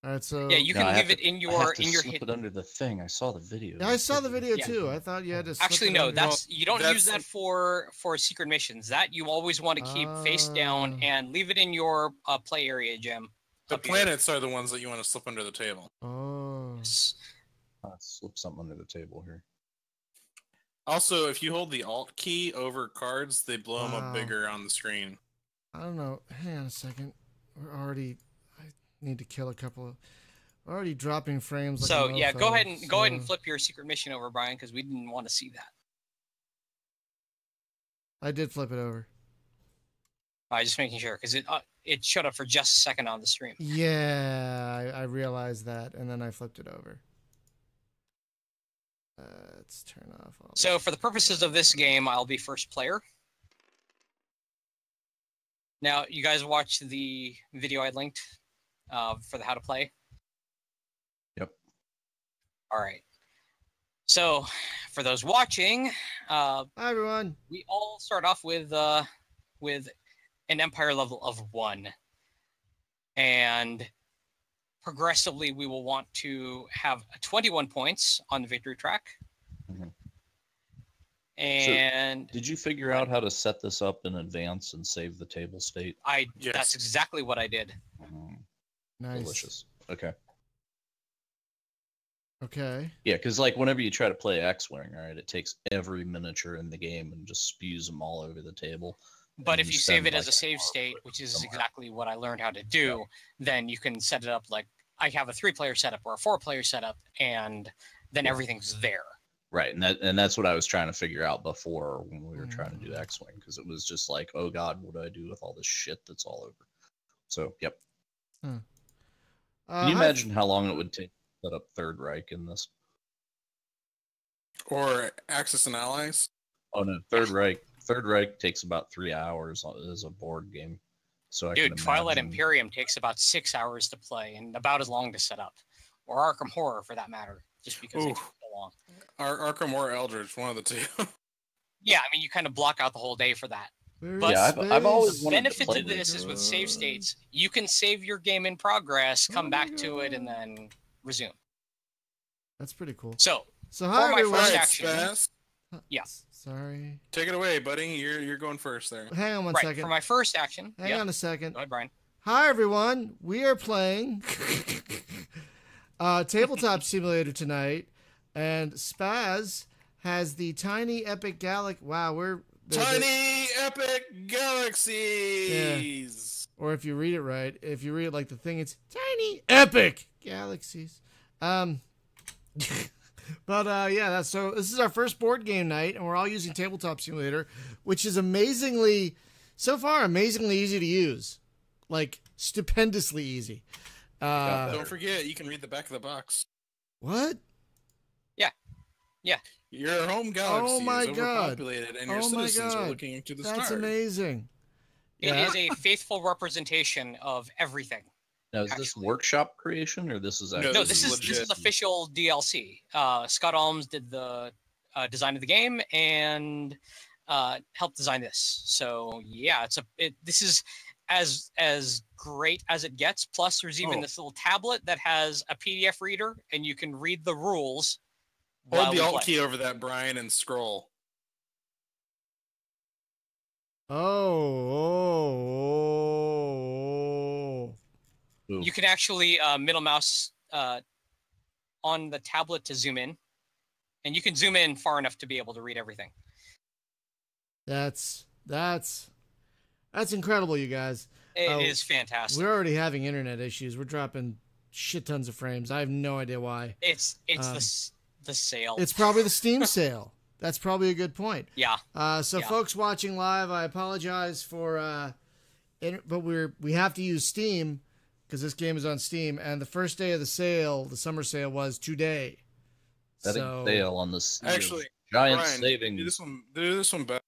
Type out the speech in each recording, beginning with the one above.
All right, so Yeah, you can leave it in your slip it under the thing. I saw the video. Yeah, I saw the video too. I thought you had to. Actually, no. That's You don't use that for secret missions. That you always want to keep face down and leave it in your play area, Jim. The planets are the ones that you want to slip under the table. Oh. Yes. Slip something under the table here. Also, if you hold the Alt key over cards, they blow them up bigger on the screen. I don't know. Hang on a second. We're already. I need to kill a couple of. We're already dropping frames. Like So yeah, go ahead and flip your secret mission over, Brian, because we didn't want to see that. I did flip it over. Just making sure, because it showed up for just a second on the stream. Yeah, I realized that, and then I flipped it over. Let's turn off all. So for the purposes of this game, I'll be first player. Now, you guys watched the video I linked for the how to play? Yep. All right. So, for those watching, hi everyone. We all start off with an empire level of 1, and progressively we will want to have 21 points on the victory track. Mm-hmm. And so, did you figure out how to set this up in advance and save the table state? Yes. That's exactly what I did. Nice. Delicious. Okay. Okay. Yeah, because like whenever you try to play X-Wing, right, it takes every miniature in the game and just spews them all over the table. But if you save it as a save state, which is exactly what I learned how to do, then you can set it up like I have a 3-player setup or a 4-player setup, and then everything's there. Right, and that's what I was trying to figure out before when we were trying to do X-Wing, because it was just like, oh god, what do I do with all this shit that's all over? So, yep. Can you imagine how long it would take to set up Third Reich in this? Or Axis and Allies? Oh no, Third Reich takes about 3 hours as a board game. So Dude, Twilight Imperium takes about 6 hours to play and about as long to set up. Or Arkham Horror, for that matter, just because it takes so long. Arkham or Eldritch, one of the two. Yeah, I mean, you kind of block out the whole day for that. But yeah, I've always the benefit to this is with save states, you can save your game in progress, come back to it, and then resume. That's pretty cool. So hi, for my first action. Yeah. Sorry. Take it away, buddy. You're going first there. Hang on one second. For my first action. Hang on a second. Go ahead, Brian. Hi, everyone. We are playing Tabletop Simulator tonight, and Spaz has the tiny Epic Galaxy. Wow, Tiny Epic Galaxies! Yeah. Or if you read it right, if you read it like the thing, it's Tiny Epic Galaxies. But yeah, so this is our first board game night, and we're all using Tabletop Simulator, which is so far amazingly easy to use. Like, stupendously easy. Don't forget, you can read the back of the box. What? Yeah. Yeah. Your home galaxy is overpopulated, and your citizens are looking to the stars. That's amazing. It is a faithful representation of everything. Now, is this workshop creation, or this is actually... No, this is official DLC. Scott Alms did the design of the game and helped design this. So yeah, this is as great as it gets. Plus, there's even this little tablet that has a PDF reader, and you can read the rules. Hold the Alt key over that, Brian, and scroll. You can actually middle mouse on the tablet to zoom in, and you can zoom in far enough to be able to read everything. That's incredible, you guys. It is fantastic. We're already having internet issues. We're dropping shit tons of frames. I have no idea why. It's the sale. It's probably the Steam sale. That's probably a good point. Yeah. Folks watching live, I apologize for, but we have to use Steam because this game is on Steam, and the first day of the sale, the summer sale, was today. Sale on the actually giant Brian, savings. Do this one better.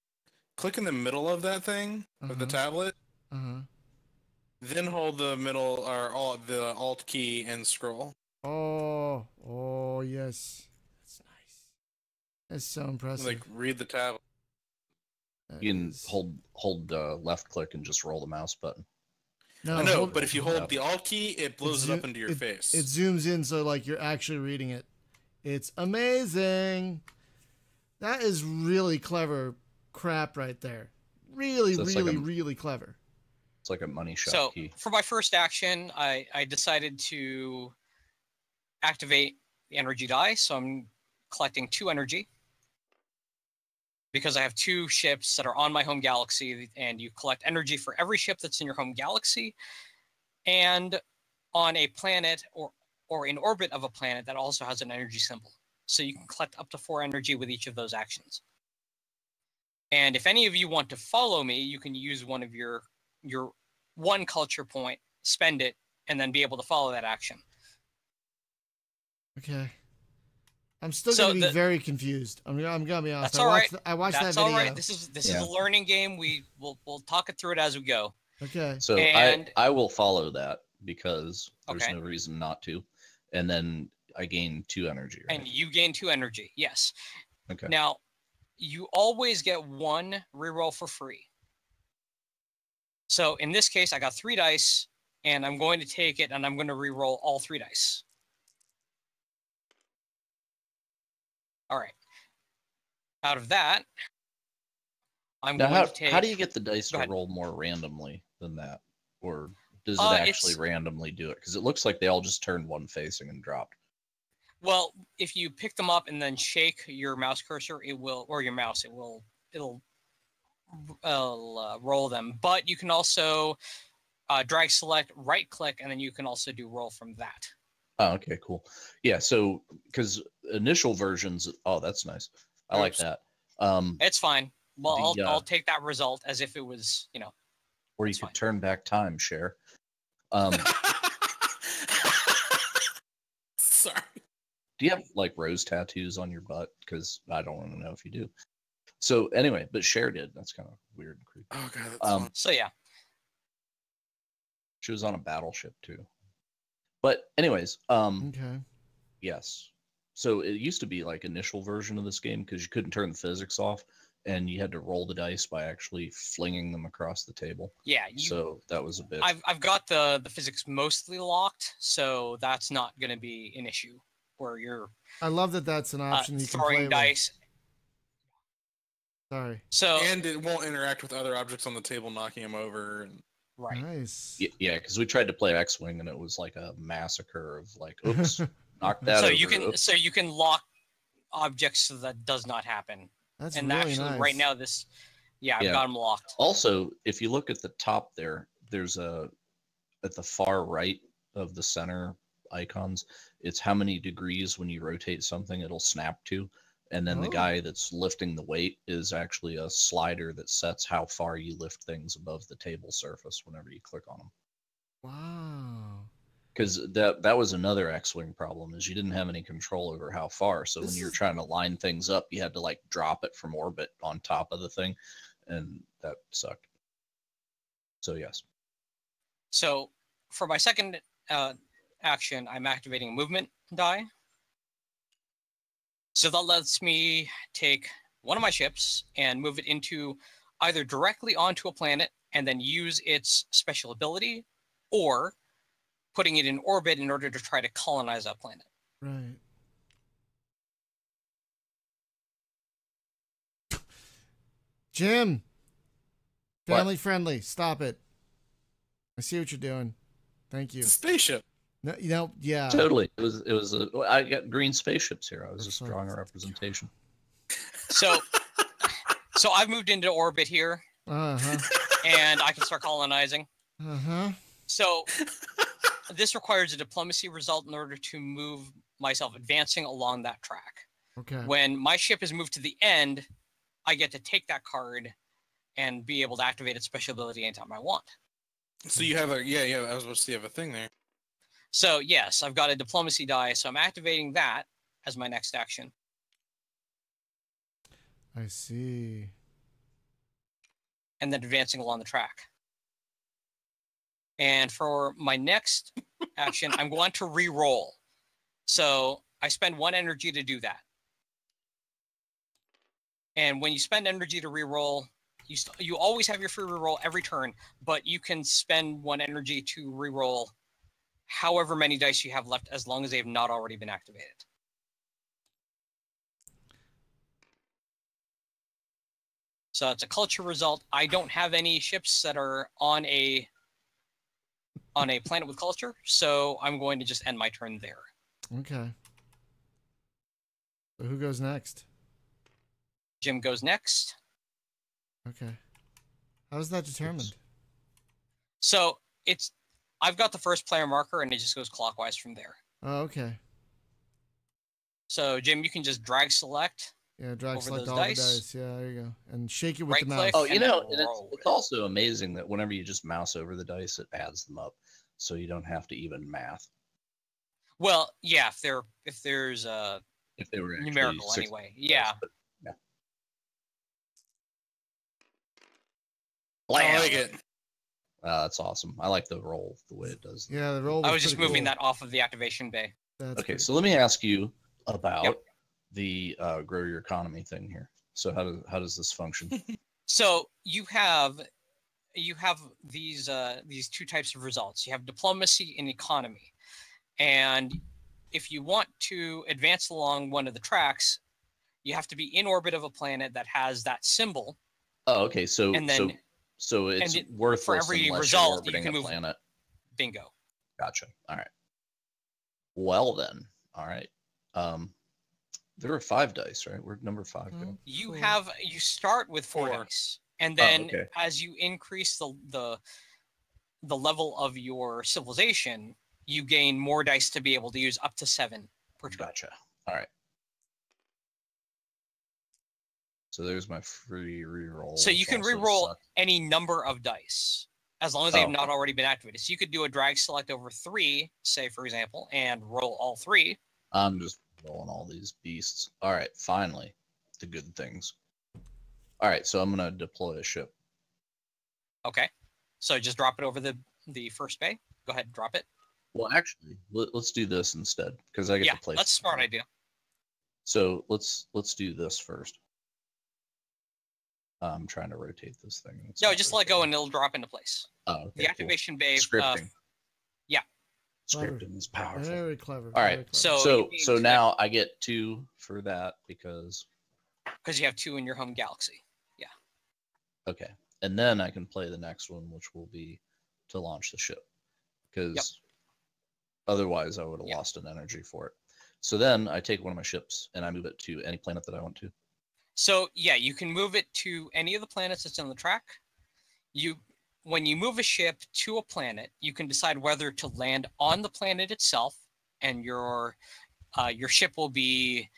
Click in the middle of that thing of the tablet. Then hold the middle or the Alt key and scroll. Oh yes, that's nice. That's so impressive. Like read the tablet. You can hold left click and just roll the mouse button. No, I know, but if you hold the Alt key, it blows it up into your face. It zooms in so like you're actually reading it. It's amazing. That is really clever crap right there. Really, really clever. It's like a money shot So key. for my first action, I decided to activate the energy die. So I'm collecting 2 energy because I have 2 ships that are on my home galaxy, and you collect energy for every ship that's in your home galaxy, and on a planet or in orbit of a planet that also has an energy symbol. So you can collect up to 4 energy with each of those actions. And if any of you want to follow me, you can use one of your 1 culture point, spend it, and then be able to follow that action. Okay. I'm still going to be very confused. I'm going to be honest. That's all right. I watched that video. That's all right. This is a learning game. We'll talk it through it as we go. Okay. So I will follow that because there's no reason not to. And then I gain 2 energy, right? And you gain 2 energy, yes. Okay. Now, you always get 1 reroll for free. So in this case, I got 3 dice, and I'm going to take it, and I'm going to reroll all 3 dice. All right. Out of that, I'm going to take... How do you get the dice to roll more randomly than that? Or does it actually randomly do it? Because it looks like they all just turned one facing and dropped. Well, if you pick them up and then shake your mouse cursor, it will, or your mouse, it'll roll them. But you can also drag select, right click, and then you can also do roll from that. Oh, okay, cool. Yeah, so because initial versions, oh, that's nice. I like that. It's fine. Well, I'll take that result as if it was, Or you could turn back time, share. Sorry. Do you have like rose tattoos on your butt? Because I don't want to know if you do. So anyway, but Cher did. That's kind of weird and creepy. Oh god, that's fun. So yeah. She was on a battleship too. But anyways, okay. Yes. So it used to be like initial version of this game because you couldn't turn the physics off and you had to roll the dice by actually flinging them across the table. Yeah. So that was a bit. I've got the physics mostly locked, so that's not going to be an issue where you're. I love that that's an option you can play throwing dice. Sorry. So and it won't interact with other objects on the table, knocking them over. And... Right. Nice. Yeah, because we tried to play X-Wing and it was like a massacre of like, oops, knock that so over. You can lock objects so that does not happen. That's and really actually, nice. right now, I've got them locked. Also, if you look at the top there's at the far right of the center icons, it's how many degrees when you rotate something it'll snap to. And then the guy that's lifting the weight is actually a slider that sets how far you lift things above the table surface whenever you click on them. Wow. Because that was another X-Wing problem, is you didn't have any control over how far. So when you're trying to line things up, you had to like drop it from orbit on top of the thing, and that sucked. So yes. So for my second action, I'm activating a movement die. So that lets me take one of my ships and move it into either directly onto a planet and then use its special ability, or putting it in orbit in order to try to colonize that planet. Right. Jim! Family friendly. Stop it. I see what you're doing. Thank you. It's a spaceship. No, yeah. Totally. I got green spaceships here. I was just drawing a representation. So I've moved into orbit here. Uh-huh. And I can start colonizing. Uh-huh. So this requires a diplomacy result in order to move myself advancing along that track. Okay. When my ship is moved to the end, I get to take that card and be able to activate its special ability anytime I want. So you have I was supposed to have a thing there. So yes, I've got a diplomacy die, so I'm activating that as my next action. I see. And then advancing along the track. And for my next action, I'm going to re-roll. So I spend 1 energy to do that. And when you spend energy to re-roll, You always have your free reroll every turn, but you can spend 1 energy to reroll however many dice you have left, as long as they have not already been activated. So it's a culture result. I don't have any ships that are on a planet with culture, so I'm going to just end my turn there. Okay. So who goes next? Jim goes next. Okay. How is that determined? So I've got the first player marker, and it just goes clockwise from there. Oh, okay. So Jim, you can just drag select. Yeah, drag over select those all dice. the dice. Yeah, there you go. And shake it with Right the mouse. click. Oh, And you know, then and roll it's it. also amazing that whenever you just mouse over the dice, it adds them up, so you don't have to even math. Well, yeah, if there's If they were actually numerical 6 anyway. Yeah. dice, but, yeah. I like it. That's awesome. I like the roll the way it does. Yeah, the roll. I was just pretty moving cool. that off of the activation bay. That's Okay, pretty so let me ask you about Yep. the grow your economy thing here. So how does this function? So you have these 2 types of results. You have diplomacy and economy. And if you want to advance along one of the tracks, you have to be in orbit of a planet that has that symbol. Oh, okay. So And then so it's and worthless for every unless result, you're orbiting you can a move. planet. Bingo. Gotcha. All right. Well then, all right. There are 5 dice, right? Where'd number 5 go? You start with 4 4. dice, and then okay. as you increase the level of your civilization, you gain more dice to be able to use, up to 7 per turn. Gotcha. All right. So there's my free reroll. So you which can also reroll sucks. any number of dice as long as they have not already been activated. So you could do a drag select over 3, say for example, and roll all 3. I'm just rolling all these beasts. All right, finally, the good things. All right, so I'm gonna deploy a ship. Okay. So just drop it over the first bay. Go ahead and drop it. Well, actually, let's do this instead because I get to play. That's a smart idea. So let's do this first. I'm trying to rotate this thing. No, just let go and it'll drop into place. Oh, okay, the activation bay. Scripting. Yeah. Scripting is powerful. Very clever. All right. So now I get 2 for that because you have 2 in your home galaxy. Yeah. Okay. And then I can play the next one, which will be to launch the ship. Because otherwise I would have lost an energy for it. So then I take one of my ships and I move it to any planet that I want to. So yeah, you can move it to any of the planets that's on the track. When you move a ship to a planet, you can decide whether to land on the planet itself, and your ship will be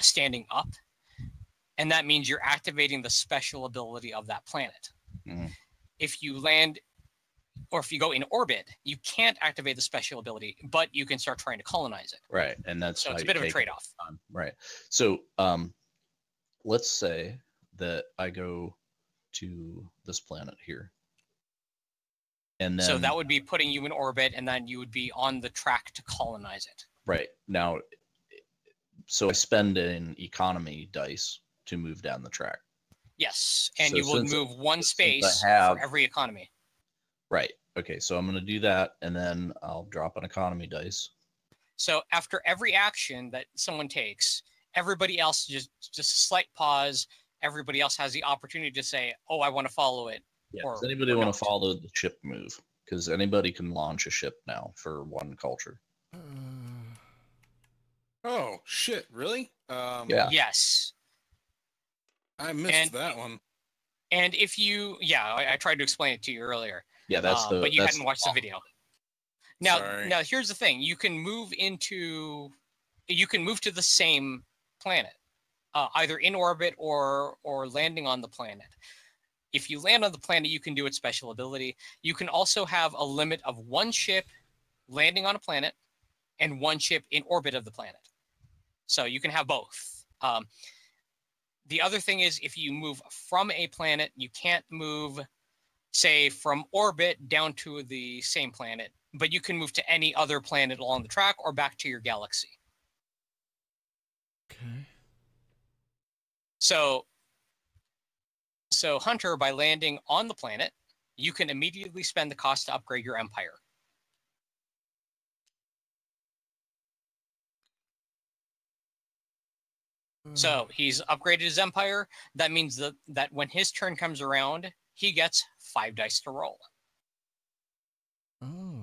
standing up, and that means you're activating the special ability of that planet. Mm-hmm. If you land, or if you go in orbit, you can't activate the special ability, but you can start trying to colonize it. Right, and that's so it's a bit of a trade-off. Right. So let's say that I go to this planet here. And then, so that would be putting you in orbit, and then you would be on the track to colonize it. Right. Now, so I spend an economy dice to move down the track. Yes, and So you will move 1 space for every economy. Right. Okay, so I'm going to do that, and then I'll drop an economy dice. So after every action that someone takes, everybody else just a slight pause. Everybody else has the opportunity to say, "Oh, I want to follow it." Yeah. Does anybody want to follow the ship move? Because anybody can launch a ship now for 1 culture. Oh shit! Really? Yeah. Yes. I missed that one. And if you, I tried to explain it to you earlier. Yeah, but you hadn't watched the video. Now, Sorry. Now here's the thing: you can move to the same planet, either in orbit or landing on the planet. If you land on the planet, you can do its special ability. You can also have a limit of 1 ship landing on a planet and 1 ship in orbit of the planet. So you can have both. The other thing is, if you move from a planet, you can't move, say, from orbit down to the same planet, but you can move to any other planet along the track or back to your galaxy. Okay. So So Hunter, by landing on the planet, you can immediately spend the cost to upgrade your empire. So he's upgraded his empire. That means that when his turn comes around, he gets 5 dice to roll. Oh.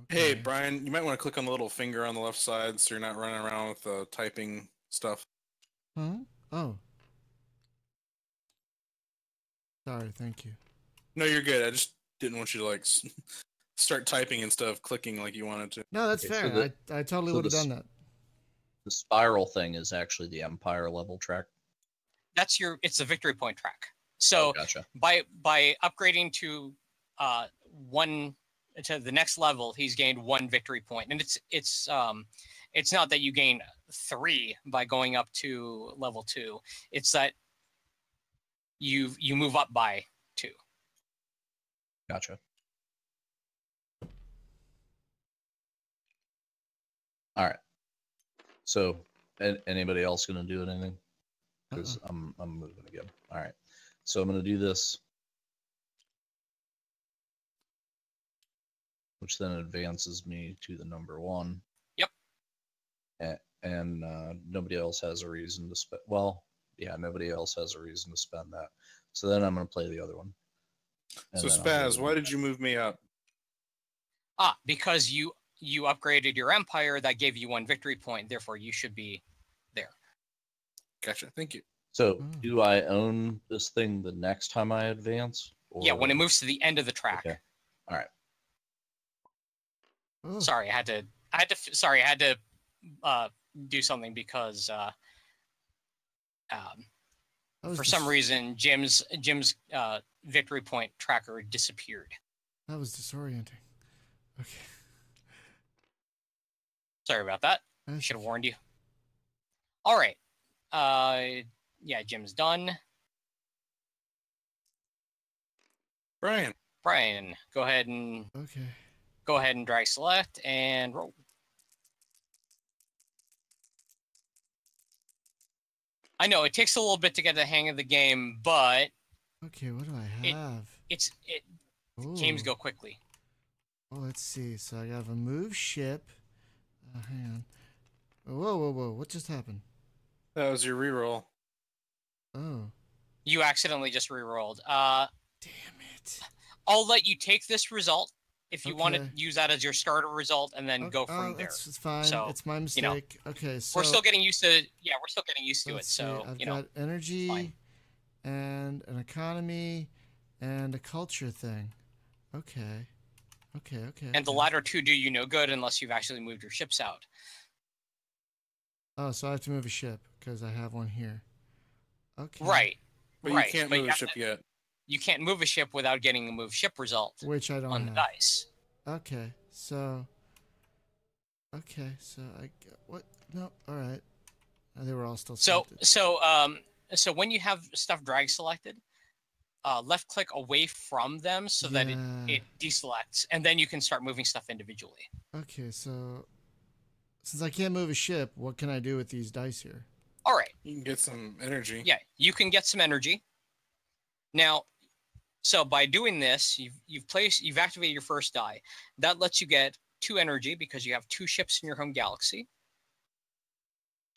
Okay. Hey, Brian, you might want to click on the little finger on the left side so you're not running around with typing stuff. Huh? Oh. Sorry, thank you. No, you're good. I just didn't want you to like start typing instead of clicking like you wanted to. No, that's fair. So I totally would have done that. The spiral thing is actually the empire level track. It's the victory point track. So gotcha. by upgrading to the next level, he's gained 1 victory point, and it's not that you gain 3 by going up to level 2. It's that you move up by 2. Gotcha. All right. So, anybody else gonna do anything? Because I'm moving again. All right. So I'm gonna do this, which then advances me to the number 1. Yep. And nobody else has a reason to spend. Well, yeah, nobody else has a reason to spend that. So then I'm gonna play the other one. So Spaz, why did you move me up? Because you upgraded your empire, that gave you 1 victory point. Therefore, you should be there. Gotcha. Thank you. So do I own this thing the next time I advance? Or... Yeah, when it moves to the end of the track. Okay. All right. Oh. Sorry, I had to do something because for some reason Jim's victory point tracker disappeared. That was disorienting. Okay. Sorry about that. I should have warned you. All right. Yeah, Jim's done. Brian, go ahead and okay. drag select and roll. I know it takes a little bit to get the hang of the game, but okay, what do I have? Games go quickly. Oh, let's see. So I have a move ship. Hang on. Whoa! What just happened? that was your reroll. Oh. You accidentally just re-rolled. Damn it. I'll let you take this result if you want to use that as your starter result and then go from there. That's fine. So, it's my mistake. You know, okay, so we're still getting used to it. So I've got energy and an economy and a culture thing. Okay. And the latter 2 do you no good unless you've actually moved your ships out. Oh, so I have to move a ship because I have one here. Okay. Right. But you can't move a ship yet. You can't move a ship without getting a move ship result. Which I don't on have. The dice. Okay, so I what? No, all right. They were all still selected. So when you have stuff drag selected, left click away from them so that it deselects, and then you can start moving stuff individually. Okay, so since I can't move a ship, what can I do with these dice here? All right. You can get some energy. Yeah, you can get some energy. Now, so by doing this, you've activated your first die. That lets you get 2 energy because you have 2 ships in your home galaxy.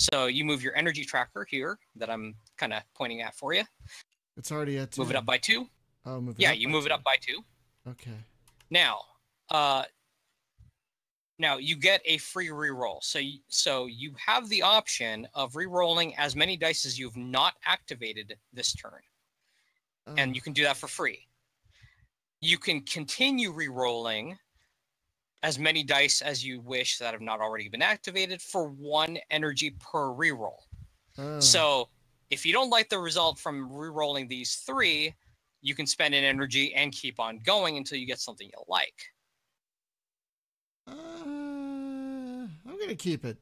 So you move your energy tracker here that I'm kind of pointing at for you. It's already at 2. Move it up by 2. Oh, move it yeah, up you by move 2. it up by 2. Okay. Now you get a free reroll. So you have the option of rerolling as many dice as you've not activated this turn. And you can do that for free. You can continue rerolling as many dice as you wish that have not already been activated for 1 energy per reroll. So if you don't like the result from rerolling these 3, you can spend an energy and keep on going until you get something you like. I'm gonna keep it.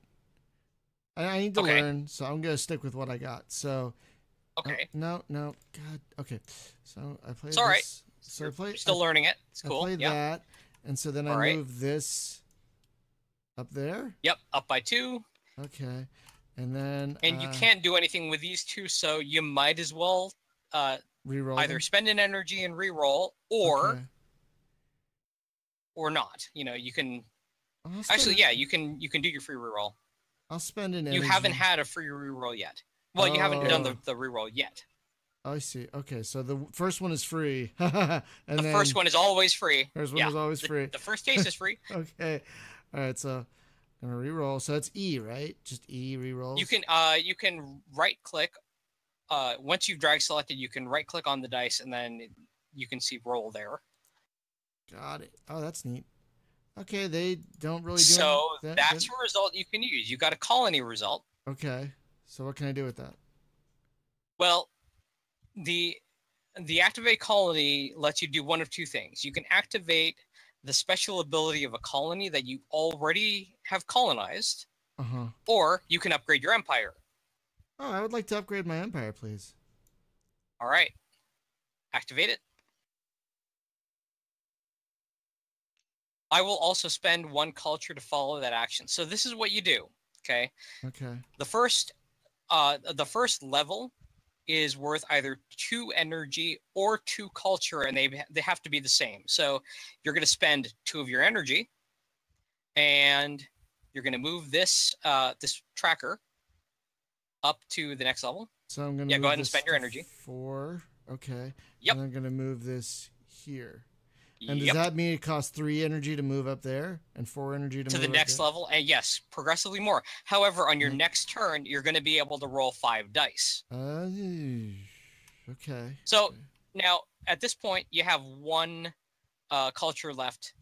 I need to learn, so I'm gonna stick with what I got. So. Okay. No. God. Okay. So I played. It's all right. So I played. Still learning it. It's cool. I played that, and so then I moved this up there. Yep, up by 2. Okay, and then. And you can't do anything with these 2, so you might as well Reroll. Either spend an energy and reroll, or not. You know, you can actually, yeah, you can do your free reroll. I'll spend an energy. You haven't had a free reroll yet. Well, you haven't done the reroll yet. I see. Okay, so the first one is free. And the first one is always free. First one is always free. The first case is free. Okay. All right, so I'm gonna reroll. So that's E, right? Just E reroll. You can right click. Once you've drag selected, you can right click on the dice, and then you can see roll there. Got it. Oh, that's neat. Okay, they don't really do so that's a result you can use. You got a colony result. Okay. So what can I do with that? Well, the activate colony lets you do one of two things. You can activate the special ability of a colony that you already have colonized, or you can upgrade your empire. Oh, I would like to upgrade my empire, please. All right. Activate it. I will also spend one culture to follow that action. So this is what you do, okay? Okay. The first level is worth either 2 energy or 2 culture, and they have to be the same. So you're going to spend 2 of your energy, and you're going to move this this tracker up to the next level. So I'm going to go ahead and spend your energy. 4. Okay. Yep. And I'm going to move this here. And does that mean it costs 3 energy to move up there and 4 energy to move to the next level? And yes, progressively more. However, on your next turn, you're going to be able to roll 5 dice. Okay. So now, at this point, you have 1 culture left.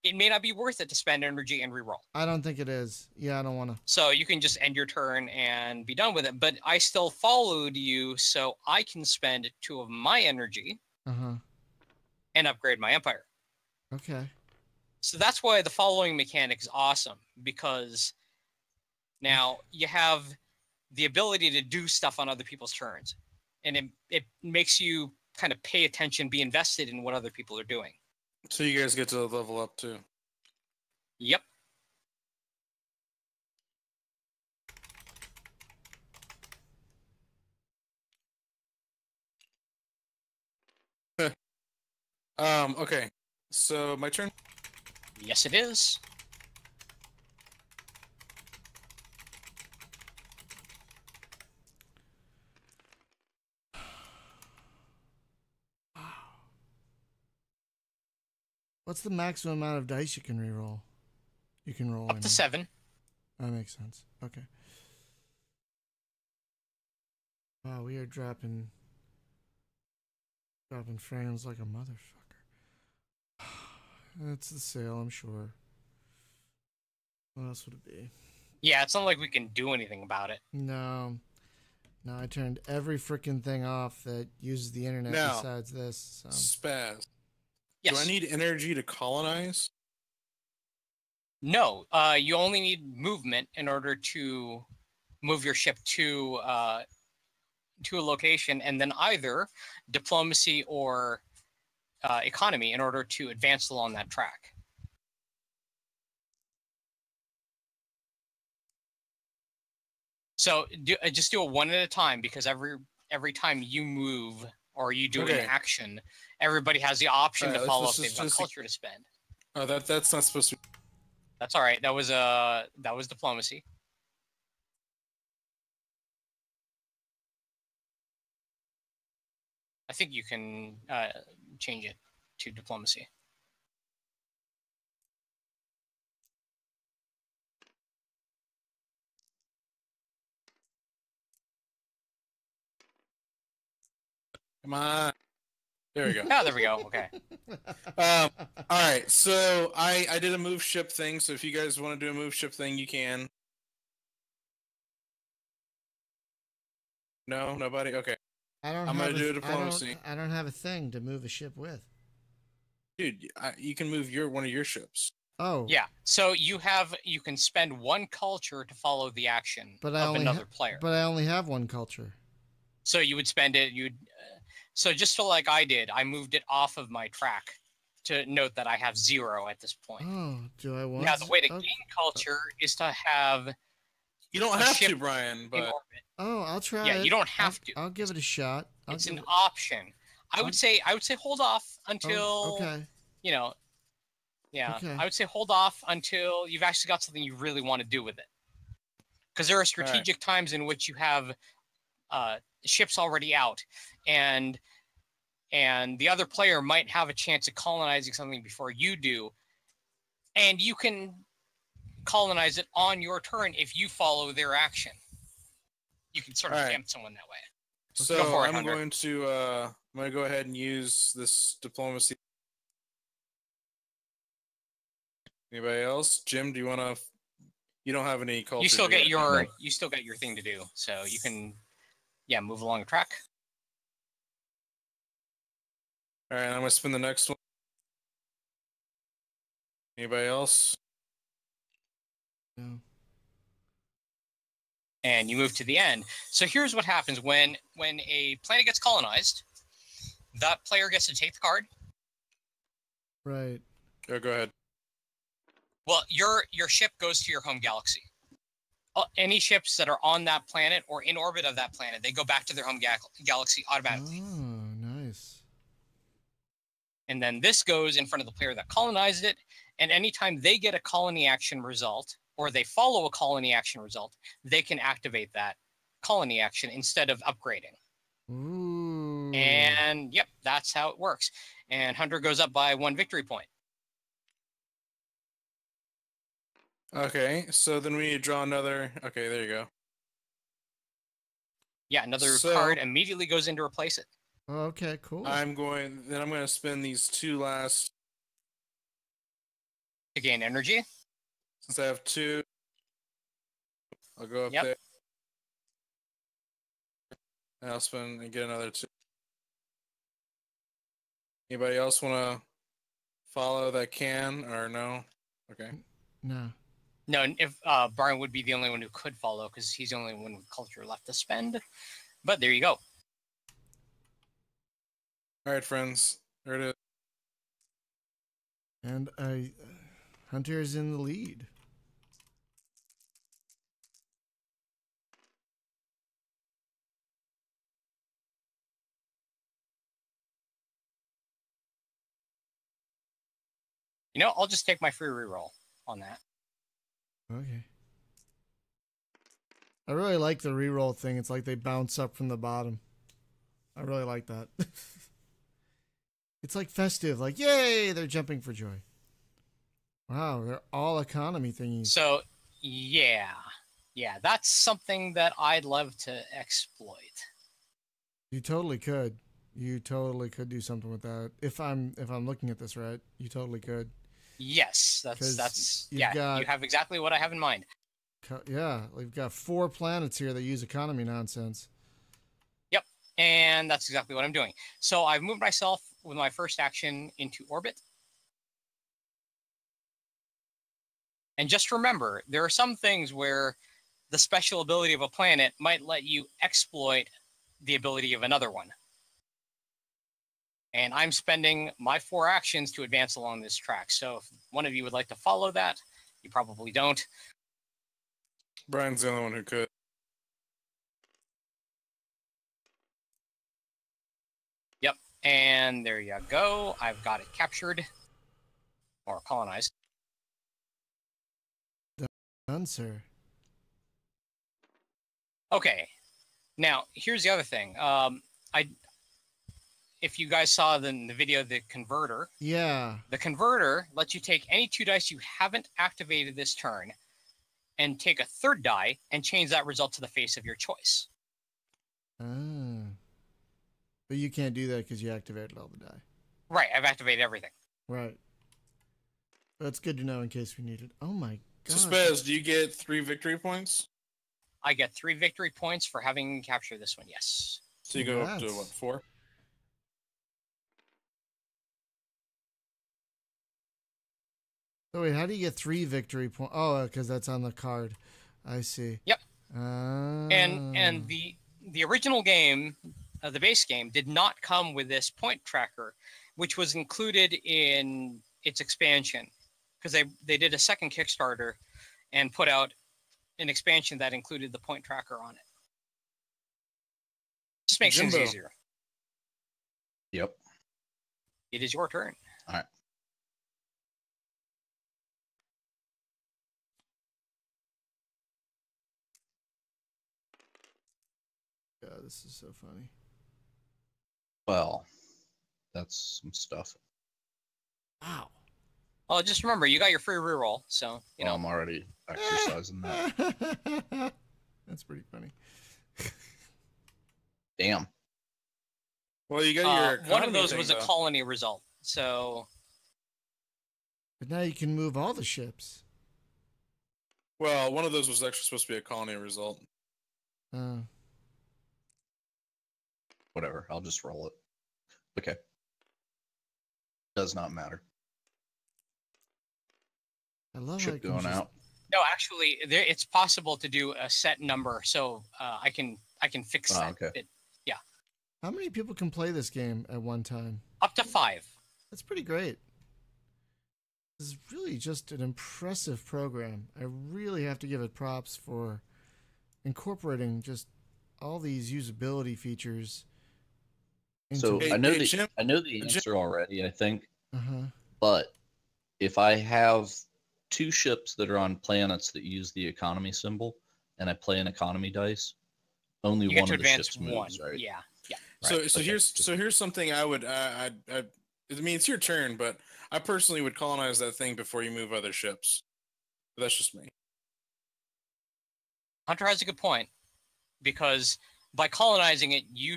It may not be worth it to spend energy and reroll. I don't think it is. Yeah, I don't want to. So you can just end your turn and be done with it. But I still followed you, so I can spend 2 of my energy. And upgrade my empire. Okay. So that's why the following mechanic is awesome, because now you have the ability to do stuff on other people's turns, and it makes you kind of pay attention, be invested in what other people are doing. So you guys get to level up too. Yep. Okay. So my turn? Yes, it is. What's the maximum amount of dice you can reroll? You can roll up to 7. That makes sense. Okay. Wow, we are dropping frames like a motherfucker. That's the sale, I'm sure. What else would it be? Yeah, it's not like we can do anything about it. No, I turned every freaking thing off that uses the internet besides this. So. Spaz. Yes. Do I need energy to colonize? No, you only need movement in order to move your ship to a location, and then either diplomacy or economy in order to advance along that track. So just do it one at a time, because every time you move or you do an action, everybody has the option to follow if they've got culture to spend. Oh, that's not supposed to. That's all right. That was diplomacy. I think you can change it to diplomacy. Come on. There we go. Oh, there we go. Okay. All right. So I did a move ship thing. So if you guys want to do a move ship thing, you can. No, nobody. Okay. I'm gonna do a diplomacy. I don't have a thing to move a ship with. Dude, you can move one of your ships. Oh. Yeah. So you can spend 1 culture to follow the action of another player. But I only have 1 culture. So you would spend it. So just like I did, I moved it off of my track to note that I have 0 at this point. Oh, do I want? Now the way to gain culture is to have. You don't have to, Brian. But Oh, I'll try Yeah, it. you don't have to. I'll give it a shot. It's an option. I would say hold off until okay. you know. Yeah, Okay. I would say hold off until you've actually got something you really want to do with it. Because there are strategic times in which you have ships already out, and the other player might have a chance of colonizing something before you do, and you can colonize it on your turn if you follow their action. You can sort of tempt someone that way. So go for it, I'm Hunter. going to go ahead and use this diplomacy. Anybody else? Jim, do you want to? You don't have any culture. You still get your thing to do, so you can move along the track. All right, I'm gonna spin the next one. Anybody else? No. And you move to the end. So here's what happens when a planet gets colonized. That player gets to take the card. Right. Yeah, go ahead. Well, your ship goes to your home galaxy. Any ships that are on that planet or in orbit of that planet, they go back to their home galaxy automatically. Oh, nice. And then this goes in front of the player that colonized it. And anytime they get a colony action result, or they follow a colony action result, they can activate that colony action instead of upgrading. Ooh. And yep, that's how it works. And Hunter goes up by 1 victory point. Okay, so then we need to draw another. Okay, there you go. Yeah, another card immediately goes in to replace it. Okay, cool. I'm going to spend these 2 last to gain energy. Since I have 2, I'll go up there. And I'll spend and get another 2. Anybody else want to follow that can or no? Okay. No. No, if Brian would be the only one who could follow because he's the only one with culture left to spend. But there you go. All right, friends. There it is. And Hunter is in the lead. You know, I'll just take my free reroll on that. Okay. I really like the reroll thing. It's like they bounce up from the bottom. I really like that. It's like festive. Like, yay, they're jumping for joy. Wow, they're all economy thingies. So, yeah, that's something that I'd love to exploit. You totally could. You totally could do something with that. If I'm looking at this right, you totally could. Yes, that's you have exactly what I have in mind. Yeah, we've got 4 planets here that use economy nonsense. Yep, and that's exactly what I'm doing. So I've moved myself with my first action into orbit. And just remember, there are some things where the special ability of a planet might let you exploit the ability of another one. And I'm spending my 4 actions to advance along this track. So if one of you would like to follow that, you probably don't. Brian's the only one who could. Yep, and there you go. I've got it captured. Or colonized. Done, sir. Okay. Now, here's the other thing. If you guys saw in the video, the converter. Yeah. The converter lets you take any 2 dice you haven't activated this turn and take a 3rd die and change that result to the face of your choice. Ah. But you can't do that because you activated all the die. Right, I've activated everything. Right. That's good to know in case we need it. Oh my god. So Spaz, do you get 3 victory points? I get 3 victory points for having captured this one, yes. So you go up to what, 4? Oh wait, how do you get 3 victory points? Oh, because that's on the card. I see. Yep. And the original game, the base game, did not come with this point tracker, which was included in its expansion, because they did a second Kickstarter and put out an expansion that included the point tracker on it. Just makes things Jimbo. easier. Yep. It is your turn. All right. God, this is so funny. Well, that's some stuff. Wow. Well, just remember, you got your free reroll, so you know. I'm already exercising that. That's pretty funny. Damn. Well, you got your one of those thing, was though. a colony result, so. But now you can move all the ships. Well, one of those was actually supposed to be a colony result. Whatever. I'll just roll it. Okay. Does not matter. I love how Ship you can going just... out. No, actually, it's possible to do a set number, so I can fix that. Okay. Yeah. How many people can play this game at one time? Up to 5. That's pretty great. This is really just an impressive program. I really have to give it props for incorporating just all these usability features. So I know the Jim, answer already, I think. Uh-huh. But if I have 2 ships that are on planets that use the economy symbol, and I play an economy dice, only You one get to of the advance ships one. moves, right? Yeah. Right. So here's something I would I mean, it's your turn, but I personally would colonize that thing before you move other ships. But that's just me. Hunter has a good point, because by colonizing it, you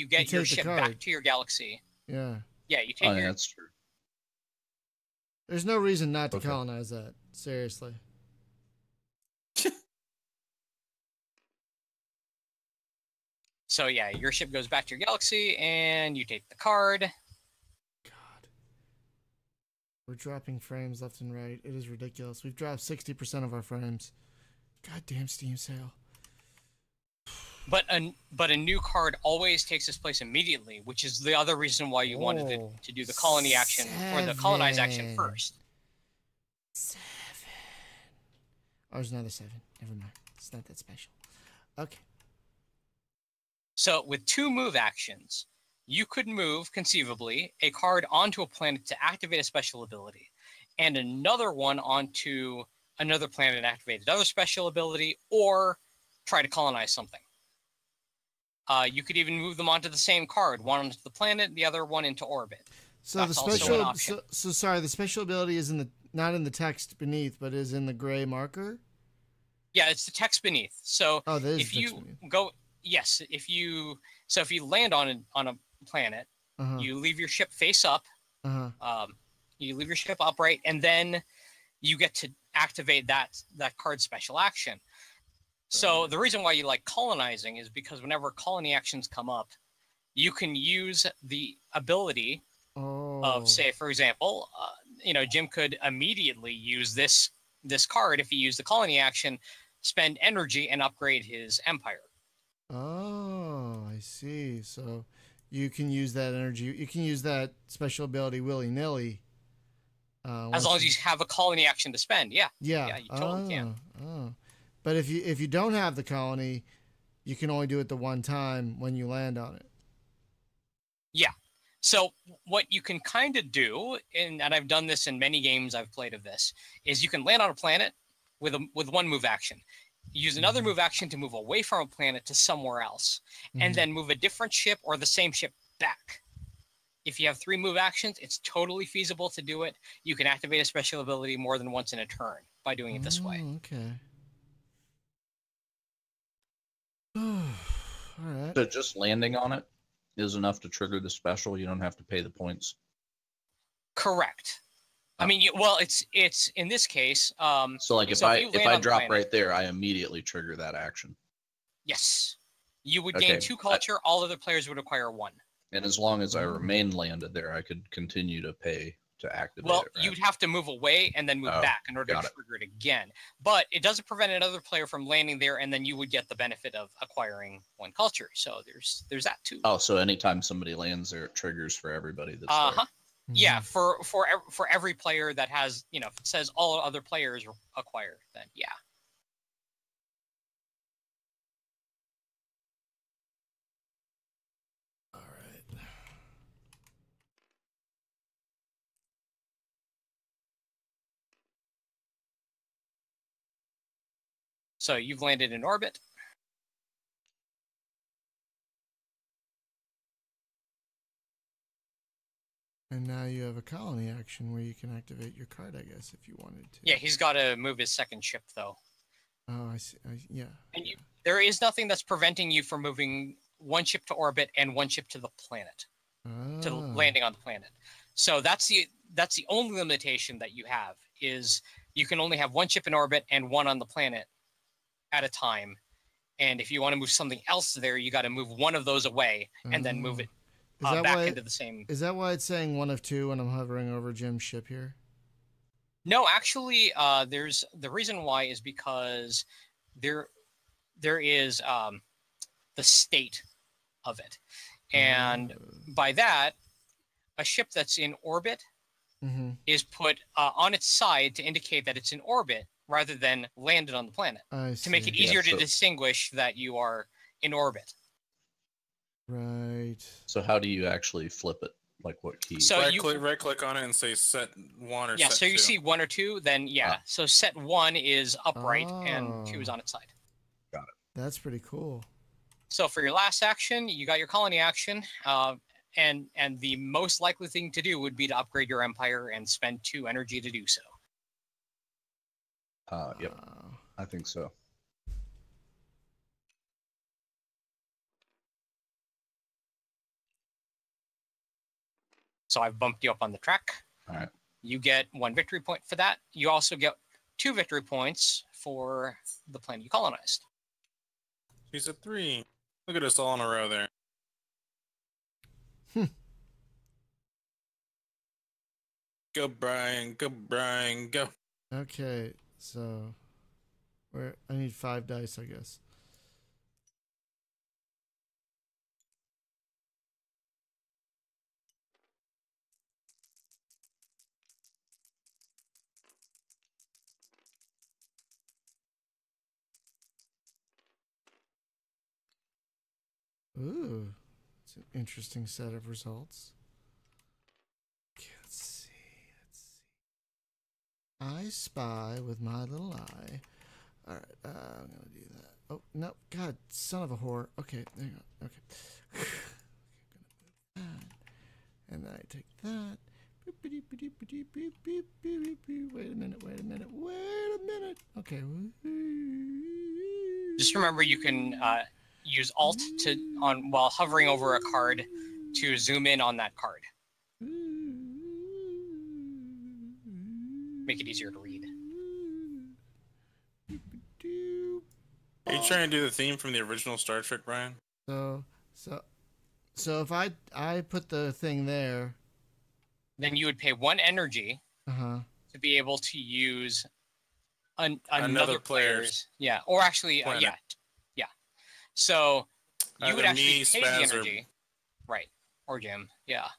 get your take the ship card. back to your galaxy. Yeah. Yeah, you take Oh, yeah, your. that's true. There's no reason not to Okay. colonize that. Seriously. So yeah, your ship goes back to your galaxy, and you take the card. God. We're dropping frames left and right. It is ridiculous. We've dropped 60% of our frames. Goddamn Steam sale. But a new card always takes its place immediately, which is the other reason why you wanted to do the colony action or the colonize action 7. first. 7. Oh, there's another 7. Never mind. It's not that special. Okay. So with 2 move actions, you could move, conceivably, a card onto a planet to activate a special ability, and another one onto another planet and activate another special ability, or try to colonize something. You could even move them onto the same card, one onto the planet, the other one into orbit. So That's the also an special option. so sorry, the special ability is in the not in the text beneath, but is in the gray marker? Yeah, it's the text beneath. So Oh, that is if the you text beneath. go, yes, if you land on a planet, Uh-huh. you leave your ship face up. Uh-huh. You leave your ship upright, and then you get to activate that card's special action. So the reason why you like colonizing is because whenever colony actions come up, you can use the ability of, say, for example, Jim could immediately use this card if he used the colony action, spend energy, and upgrade his empire. Oh, I see. So you can use that energy. You can use that special ability willy-nilly. As long as you have a colony action to spend, yeah. Yeah. Yeah, you totally can. Oh. But if you don't have the colony, you can only do it the one time when you land on it. Yeah. So what you can kind of do, and I've done this in many games I've played of this, is you can land on a planet with one move action. Use another move action to move away from a planet to somewhere else, and then move a different ship or the same ship back. If you have 3 move actions, it's totally feasible to do it. You can activate a special ability more than once in a turn by doing it this way. Okay. All right. So just landing on it is enough to trigger the special. You don't have to pay the points. Correct. I mean, it's in this case. So like if I drop right there, I immediately trigger that action. Yes, you would gain 2 culture. All other players would acquire 1. And as long as I remain landed there, I could continue to pay to activate well, it. Right? You'd have to move away and then move back in order to trigger it again. But it doesn't prevent another player from landing there, and then you would get the benefit of acquiring 1 culture. So there's that too. Oh, so anytime somebody lands there, it triggers for everybody that's there. Yeah, for every player that has, if it says all other players acquire, then yeah. So you've landed in orbit. And now you have a colony action where you can activate your card, I guess, if you wanted to. Yeah, he's got to move his second ship, though. Oh, I see. Yeah. And there is nothing that's preventing you from moving one ship to orbit and one ship to the planet, to landing on the planet. So that's the only limitation that you have, is you can only have one ship in orbit and one on the planet at a time. And if you want to move something else there, you got to move one of those away and then move it back into the same. Is that why it's saying 1 of 2 when I'm hovering over Jim's ship here? No, actually, there's the reason why is because there is the state of it, and by that, a ship that's in orbit is put on its side to indicate that it's in orbit rather than landed on the planet, to make it easier to distinguish that you are in orbit. Right. So how do you actually flip it? Like what key? So right click on it and say set 1 or set 2. Yeah, so you see 1 or 2, then so set 1 is upright and 2 is on its side. Got it. That's pretty cool. So for your last action, you got your colony action, and the most likely thing to do would be to upgrade your empire and spend 2 energy to do so. Yep. I think so. So I've bumped you up on the track. All right. You get 1 victory point for that. You also get 2 victory points for the planet you colonized. She's at 3. Look at us all in a row there. Go, Brian. Go, Brian. Go. Okay, so I need 5 dice, I guess. Ooh, it's an interesting set of results. Okay, let's see. I spy with my little eye. All right, I'm gonna do that. Oh no, God, son of a whore. Okay, there you go. Okay, I'm gonna move that, and then I take that. Wait a minute. Okay. Just remember, you can use Alt while hovering over a card to zoom in on that card. Make it easier to read. Are you trying to do the theme from the original Star Trek, Brian? So if I put the thing there, then you would pay 1 energy to be able to use another player's. Yeah, or actually, yeah. So you would actually pay the energy, right? Or Jim, yeah.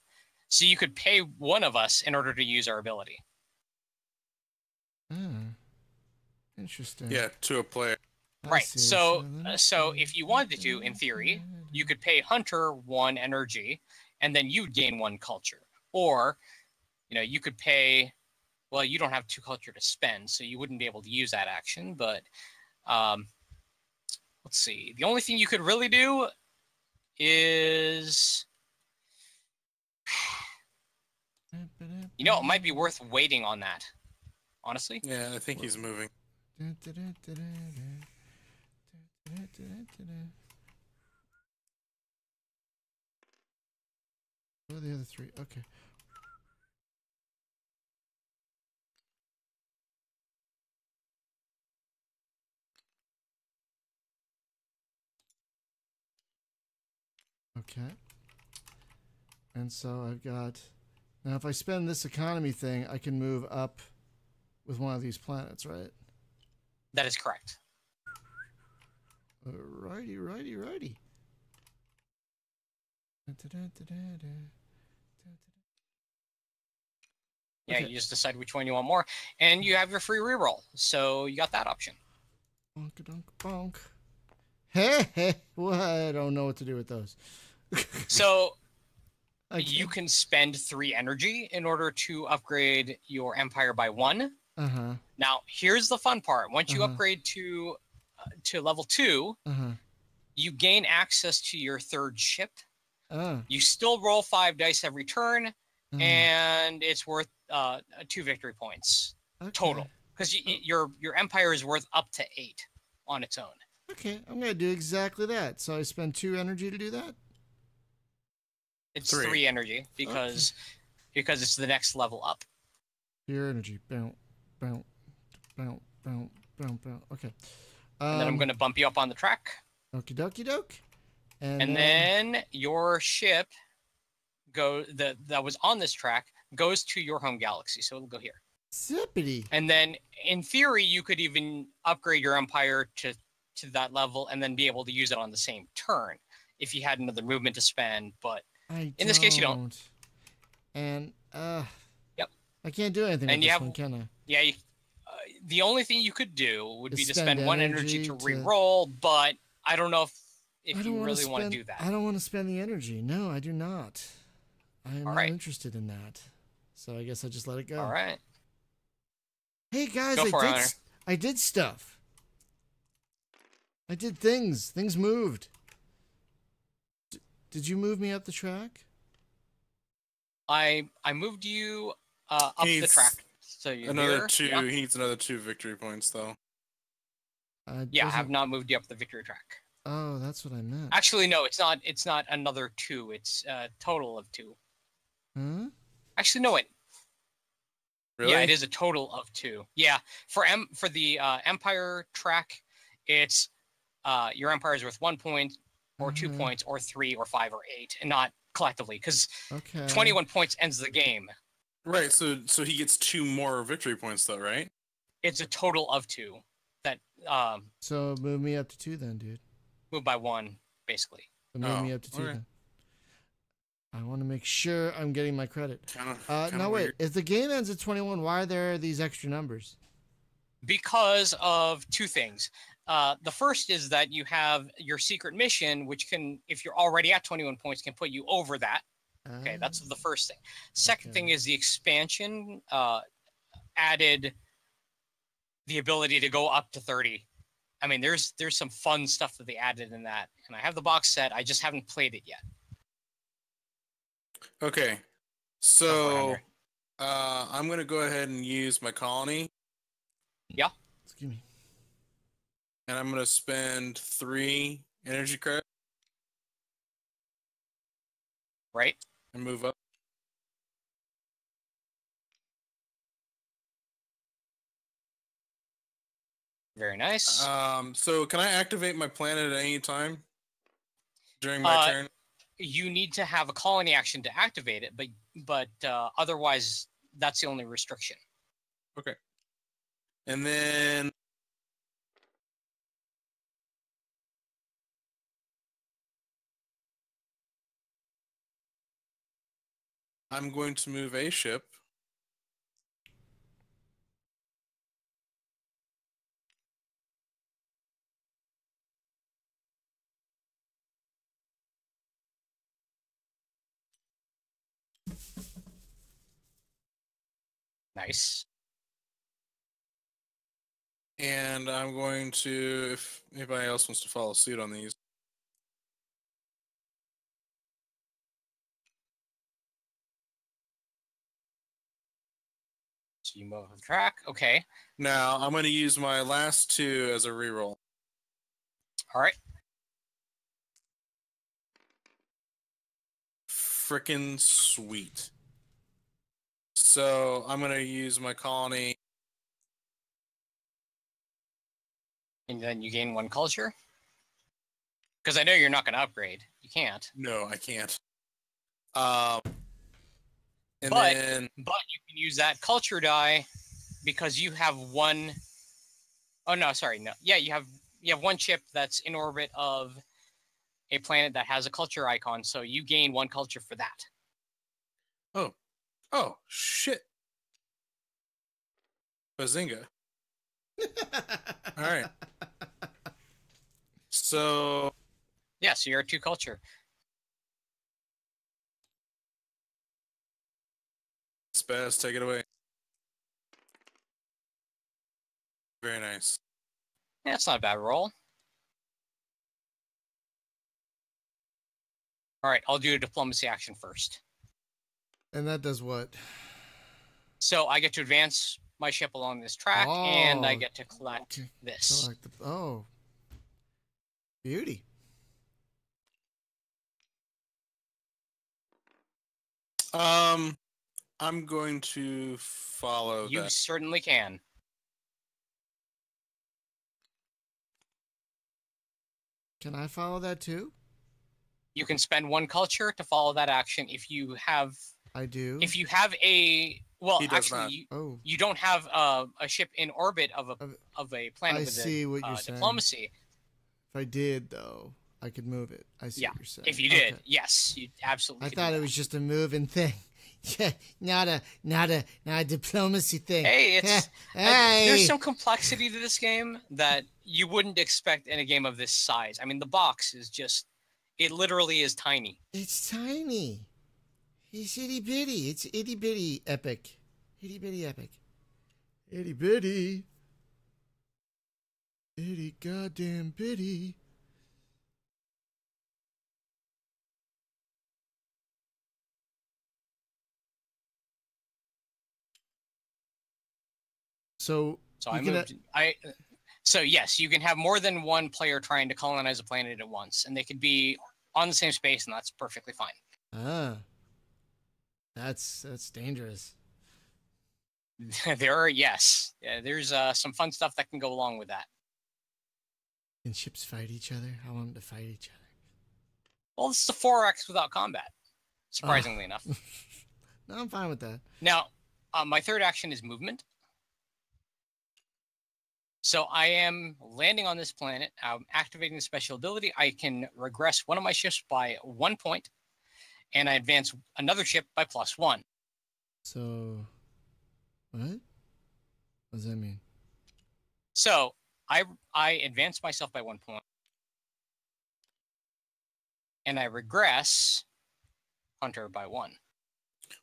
So you could pay one of us in order to use our ability. Interesting. Yeah, to a player. Right. So if you wanted to, in theory, you could pay Hunter 1 energy, and then you'd gain 1 culture. Or, you could pay. Well, you don't have 2 culture to spend, so you wouldn't be able to use that action. But let's see. The only thing you could really do is, it might be worth waiting on that. Honestly. Yeah, I think he's moving. What are the other 3? Okay. Okay. And so I've got... Now, if I spend this economy thing, I can move up with one of these planets, right? That is correct. Righty. Yeah, you just decide which one you want more, and you have your free reroll, so you got that option. Bonk. Hey, well, I don't know what to do with those. So you can spend 3 energy in order to upgrade your empire by 1. Uh-huh. Now, here's the fun part. Once you upgrade to to level 2, you gain access to your 3rd ship. You still roll 5 dice every turn, and it's worth 2 victory points total. Because your empire is worth up to 8 on its own. Okay, I'm gonna do exactly that. So I spend 2 energy to do that. It's 3 energy because it's the next level up. Your energy, bounce, bounce, bounce, bounce, bounce, bounce. Okay. And then I'm gonna bump you up on the track. Okie dokie doke. And then your ship that was on this track goes to your home galaxy, so it'll go here. Zippity. And then, in theory, you could even upgrade your empire to that level and then be able to use it on the same turn if you had another movement to spend. But in this case, you don't. And yep, I can't do anything with this one, can I? Yeah, the only thing you could do would be to spend 1 energy to re-roll, but I don't know if you really want to do that. I don't want to spend the energy. No, I do not. I am not interested in that. So I guess I just let it go. All right. Hey guys, I did stuff. I did things. Things moved. Did you move me up the track? I moved you up the track. So you're another 2. Yeah. He needs another 2 victory points, though. Yeah, I have not moved you up the victory track. Oh, that's what I meant. Actually, no, it's not. It's not another 2. It's a total of 2. Hmm? Actually, no, wait. Really? Yeah, it is a total of 2. Yeah, for the Empire track, it's your Empire is worth 1 point, or 2 points, or 3, or 5, or 8, and not collectively, because 21 points ends the game. Right. So he gets 2 more victory points, though, right? It's a total of 2. That So move me up to 2 then, dude. Move by 1, basically. So move me up to 2 then. I want to make sure I'm getting my credit. Now wait, if the game ends at 21, why are there these extra numbers? Because of 2 things. The first is that you have your secret mission, which can, if you're already at 21 points, can put you over that. Okay, that's the first thing. Second thing is the expansion added the ability to go up to 30. I mean, there's some fun stuff that they added in that, and I have the box set. I just haven't played it yet. Okay, so I'm gonna go ahead and use my colony. Yeah. Excuse me. And I'm gonna spend 3 energy credits. Right. And move up. Very nice. So can I activate my planet at any time during my turn? You need to have a colony action to activate it, but otherwise, that's the only restriction. Okay. And then I'm going to move a ship. Nice. And I'm going to, if anybody else wants to follow suit on these. So you move the track. Okay. Now I'm going to use my last 2 as a reroll. All right. Frickin' sweet. So I'm going to use my colony. And then you gain 1 culture? Because I know you're not going to upgrade. You can't. No, I can't. But you can use that culture die because you have 1. Oh no, sorry, no. Yeah, you have 1 chip that's in orbit of a planet that has a culture icon, so you gain 1 culture for that. Oh shit! Bazinga! All right. So yeah, so you're at 2 culture. Spaz, take it away. Very nice. Yeah, that's not a bad roll. All right, I'll do a diplomacy action first. And that does what? So I get to advance my ship along this track, and I get to collect this. Beauty. I'm going to follow You that. certainly can. Can I follow that too? You can spend 1 culture to follow that action if you have. I do. If you have a He does not. you don't have a ship in orbit of a planet with diplomacy. If I did though, I could move it. I see what you're saying. If you did, yes, you absolutely. I thought it was just a moving thing. Yeah, not a diplomacy thing. Hey, it's hey. There's some complexity to this game that you wouldn't expect in a game of this size. I mean, the box is just, it literally is tiny. It's tiny. It's itty bitty. It's itty bitty epic. Itty bitty epic. Itty bitty. Itty goddamn bitty. So yes, you can have more than one player trying to colonize a planet at once, and they could be on the same space, and that's perfectly fine. Ah, that's dangerous. There's some fun stuff that can go along with that. Can ships fight each other? I want them to fight each other. Well, this is a 4X without combat, surprisingly enough. No, I'm fine with that. Now, my third action is movement. So I am landing on this planet. I'm activating the special ability. I can regress one of my ships by 1 point, and I advance another ship by +1. So, what? What does that mean? So I advance myself by 1 point, and I regress Hunter by 1.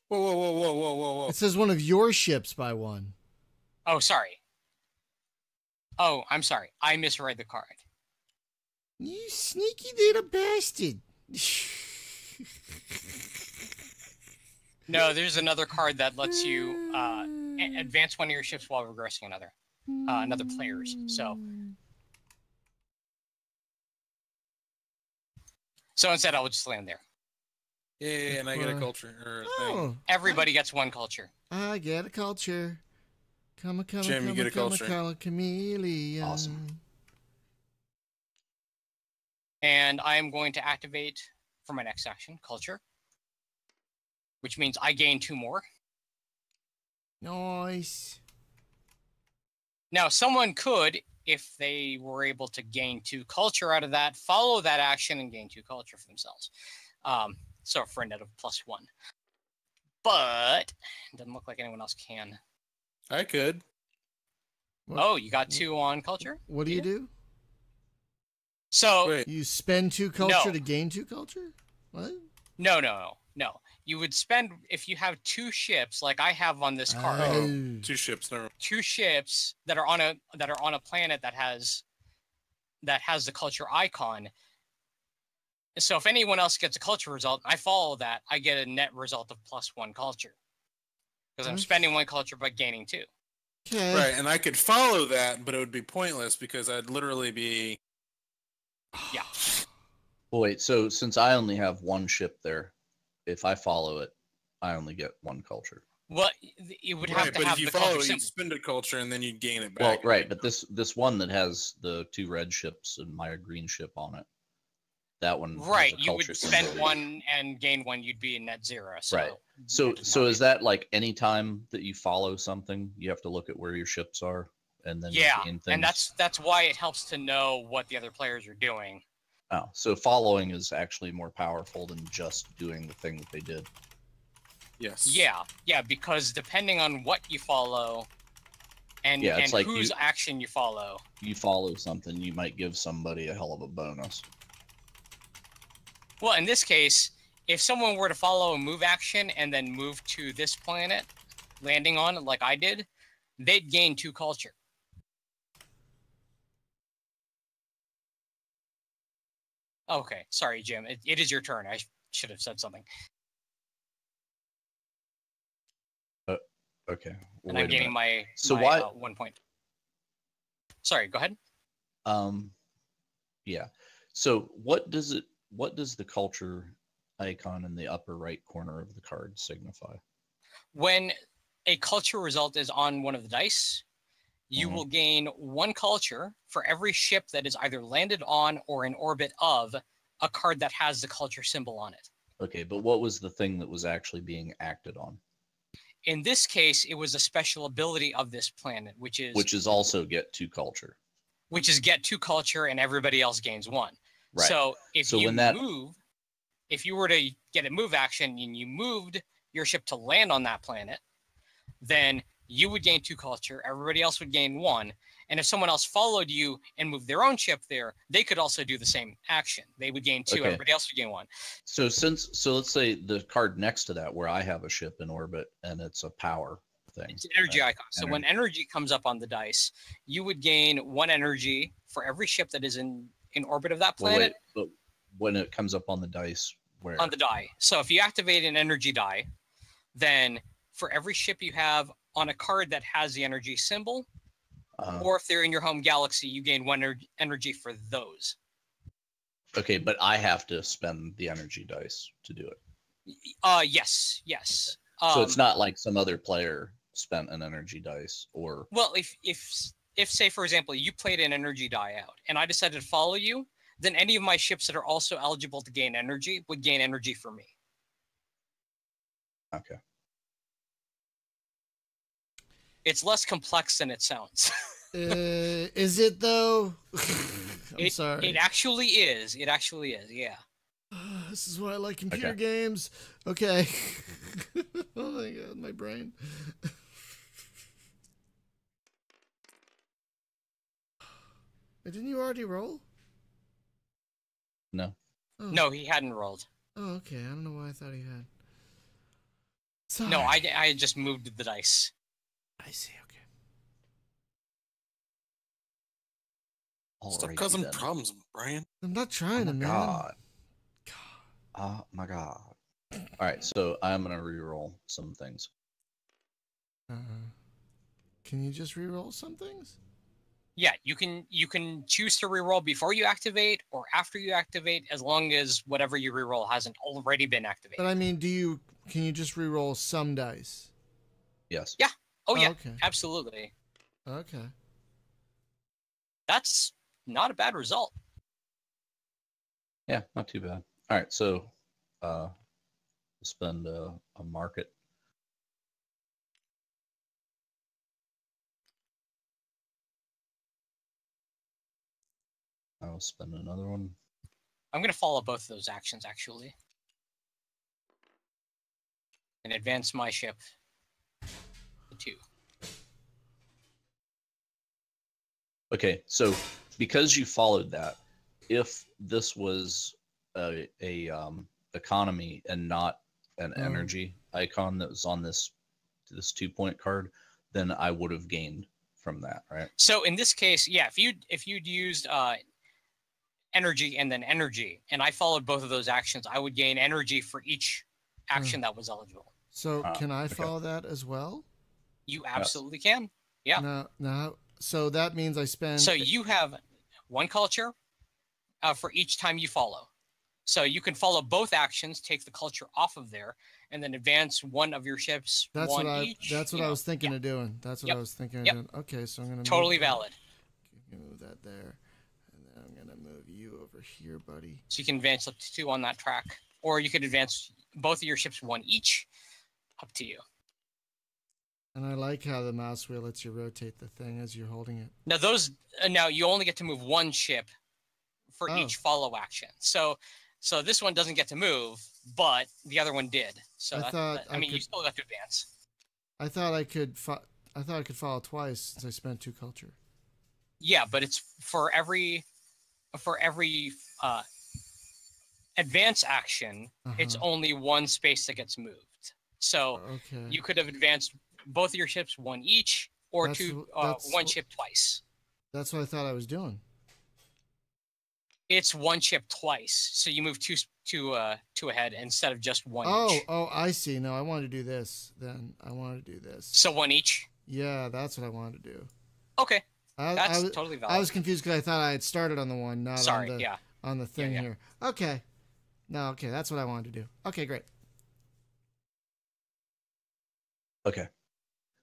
Whoa. It says one of your ships by 1. Oh, sorry. Oh, I'm sorry. I misread the card. You sneaky little bastard. No, there's another card that lets you advance one of your ships while regressing another player's. So instead, I'll just land there. Yeah, and I get a culture thing. Everybody gets 1 culture. I get a culture. Jim, you get a culture. Chameleon. Awesome. And I am going to activate for my next action, culture, which means I gain 2 more. Nice. Now, someone could, if they were able to gain 2 culture out of that, follow that action and gain 2 culture for themselves. So for a net of +1. But it doesn't look like anyone else can. I could. What? Oh, you got 2 on culture? What do you do? So wait. You spend 2 culture to gain 2 culture? What? No. You would spend, if you have 2 ships like I have on this card. Oh, 2 ships. Never. 2 ships that are on a planet that has the culture icon. So if anyone else gets a culture result, I follow that, I get a net result of +1 culture. Because I'm spending 1 culture but gaining 2. Okay. Right, and I could follow that, but it would be pointless because I'd literally be... Yeah. Well, wait, so since I only have 1 ship there, if I follow it, I only get 1 culture. Well, you would have to but have if you the follow culture it, you'd spend a culture and then you'd gain it back. Well, right, but this one that has the 2 red ships and my green ship on it, that one. Right, you would spend 1 and gain 1. You'd be in net 0. So right. So is that like any time that you follow something, you have to look at where your ships are and then gain things? And that's why it helps to know what the other players are doing. Oh, so following is actually more powerful than just doing the thing that they did. Yes. Yeah, because depending on what you follow and like whose action you follow. You follow something, you might give somebody a hell of a bonus. Well, in this case, if someone were to follow a move action and then move to this planet, landing on it like I did, they'd gain 2 culture. Okay, sorry, Jim. It is your turn. I should have said something. Okay. Well, And I'm gaining my 1 point. Sorry, go ahead. Yeah. So what does the culture icon in the upper right corner of the card signify? When a culture result is on one of the dice, you will gain 1 culture for every ship that is either landed on or in orbit of a card that has the culture symbol on it. Okay, but what was the thing that was actually being acted on? In this case, it was a special ability of this planet, which is also get 2 culture. Which is get 2 culture and everybody else gains 1. Right. So if you were to get a move action and you moved your ship to land on that planet, then you would gain 2 culture, everybody else would gain 1. And if someone else followed you and moved their own ship there, they could also do the same action. They would gain 2, everybody else would gain 1. So let's say the card next to that, where I have a ship in orbit and it's a power thing. It's an energy icon. So when energy comes up on the dice, you would gain 1 energy for every ship that is in orbit of that planet. But when it comes up on the dice, where? On the die. So if you activate an energy die, then for every ship you have on a card that has the energy symbol, or if they're in your home galaxy, you gain 1 energy for those. Okay, but I have to spend the energy dice to do it. Yes. Okay. So it's not like some other player spent an energy dice, or... Well, if say, for example, you played an energy die out, and I decided to follow you, then any of my ships that are also eligible to gain energy would gain energy for me. Okay. It's less complex than it sounds. Is it though? I'm sorry. It actually is. It actually is. Yeah. This is why I like computer games. Okay. Oh my god, my brain. Didn't you already roll? No. Oh. No, he hadn't rolled. Oh, okay. I don't know why I thought he had. Sorry. No, I just moved the dice. I see. Okay. Stop causing problems, Brian. I'm not trying to, man. God. Oh my god. All right, so I'm gonna re-roll some things. Can you just re-roll some things? Yeah, you can choose to reroll before you activate or after you activate, as long as whatever you reroll hasn't already been activated. But I mean, can you just reroll some dice? Yes. Yeah. Oh yeah. Okay. Absolutely. Okay. That's not a bad result. Yeah, not too bad. All right, so we'll spend a market. I'll spend another one. I'm going to follow both of those actions, actually. And advance my ship to 2. Okay, so because you followed that, if this was a economy and not an energy icon that was on this 2-point card, then I would have gained from that, right? So in this case, yeah, if you'd used energy and then energy, and I followed both of those actions, I would gain energy for each action that was eligible. So can I follow that as well? You absolutely can. Yeah. No. So that means I spend. So you have 1 culture for each time you follow. So you can follow both actions, take the culture off of there, and then advance 1 of your ships. That's one what each. That's what I was thinking of doing. That's what I was thinking of doing. Okay, so I'm gonna totally valid. Move that there, and then I'm gonna move you over here, buddy. So you can advance up to 2 on that track, or you could advance both of your ships 1 each. Up to you. And I like how the mouse wheel lets you rotate the thing as you're holding it. Now you only get to move 1 ship for each follow action. So this one doesn't get to move, but the other one did. So you still got to advance. I thought I could follow twice since I spent 2 culture. Yeah, but it's for every advance action, it's only 1 space that gets moved. So you could have advanced both of your ships 1 each, or 1 ship twice. That's what I thought I was doing. It's one chip twice, so you move two ahead instead of just one each. Oh, I see. No, I wanted to do this. Then I wanted to do this. So one each? Yeah, that's what I wanted to do. Okay. That's totally valid. I was confused because I thought I had started on the one, not on the thing here. Okay. No, okay, that's what I wanted to do. Okay, great. Okay.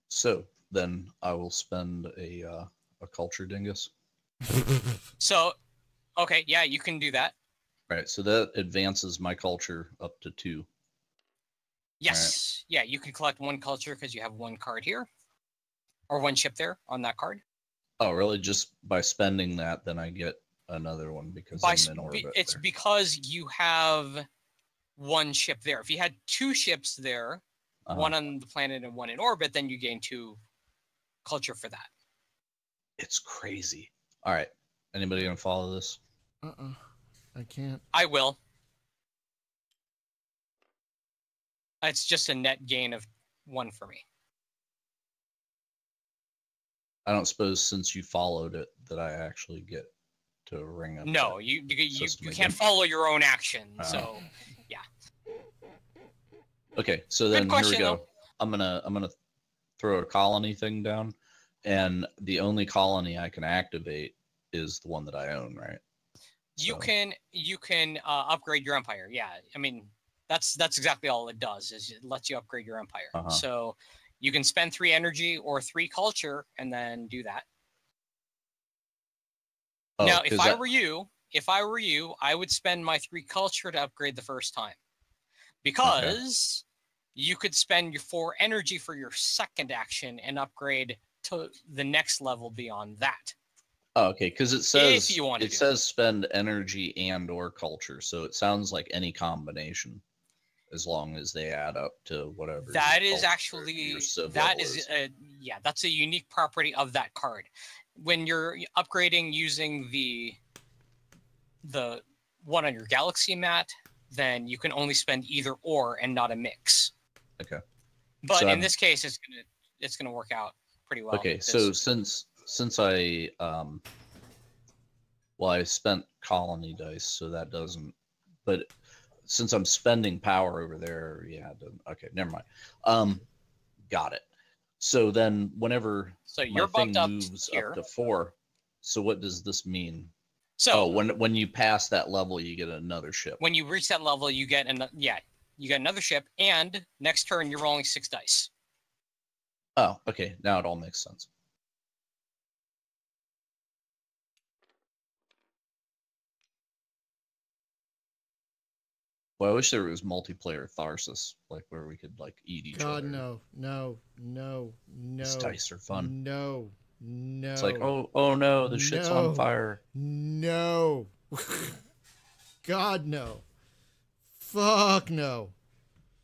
So then I will spend a culture dingus. So, okay, yeah, you can do that. Right. So that advances my culture up to 2. Yes. Right. Yeah, you can collect 1 culture because you have 1 card here, or 1 chip there on that card. Oh, really? Just by spending that, then I get another one because I'm in orbit. It's because you have 1 ship there. If you had 2 ships there, 1 on the planet and 1 in orbit, then you gain 2 culture for that. It's crazy. All right. Anybody gonna follow this? I can't. I will. It's just a net gain of 1 for me. I don't suppose since you followed it that I actually get to ring up. No, you can't follow your own action. So, yeah. Okay, so then Good question, here we go. though. I'm gonna throw a colony thing down, and the only colony I can activate is the one that I own, right? You can upgrade your empire. Yeah, I mean that's exactly all it does is it lets you upgrade your empire. So you can spend 3 energy or 3 culture and then do that. Oh, now, if I were you, I would spend my 3 culture to upgrade the first time, because you could spend your 4 energy for your second action and upgrade to the next level beyond that. Oh, okay, because it says if you want to it says spend energy and or culture, so it sounds like any combination, as long as they add up to whatever. That is actually that's a unique property of that card. When you're upgrading using the one on your galaxy mat, then you can only spend either or and not a mix. Okay. But so in this case, it's gonna work out pretty well. Okay, so since I I spent colony dice, so that doesn't. But since I'm spending power over there, okay, never mind. Got it. So then, whenever you're my thing bumped up moves here. up to 4, so what does this mean? So when you pass that level, you get another ship. When you reach that level, you get another ship, and next turn you're rolling 6 dice. Oh, okay. Now it all makes sense. Well, I wish there was multiplayer Tharsis, like where we could like eat each other. God, no. These dice are fun. No. It's like, oh no, the shit's on fire. No. God, no. Fuck no.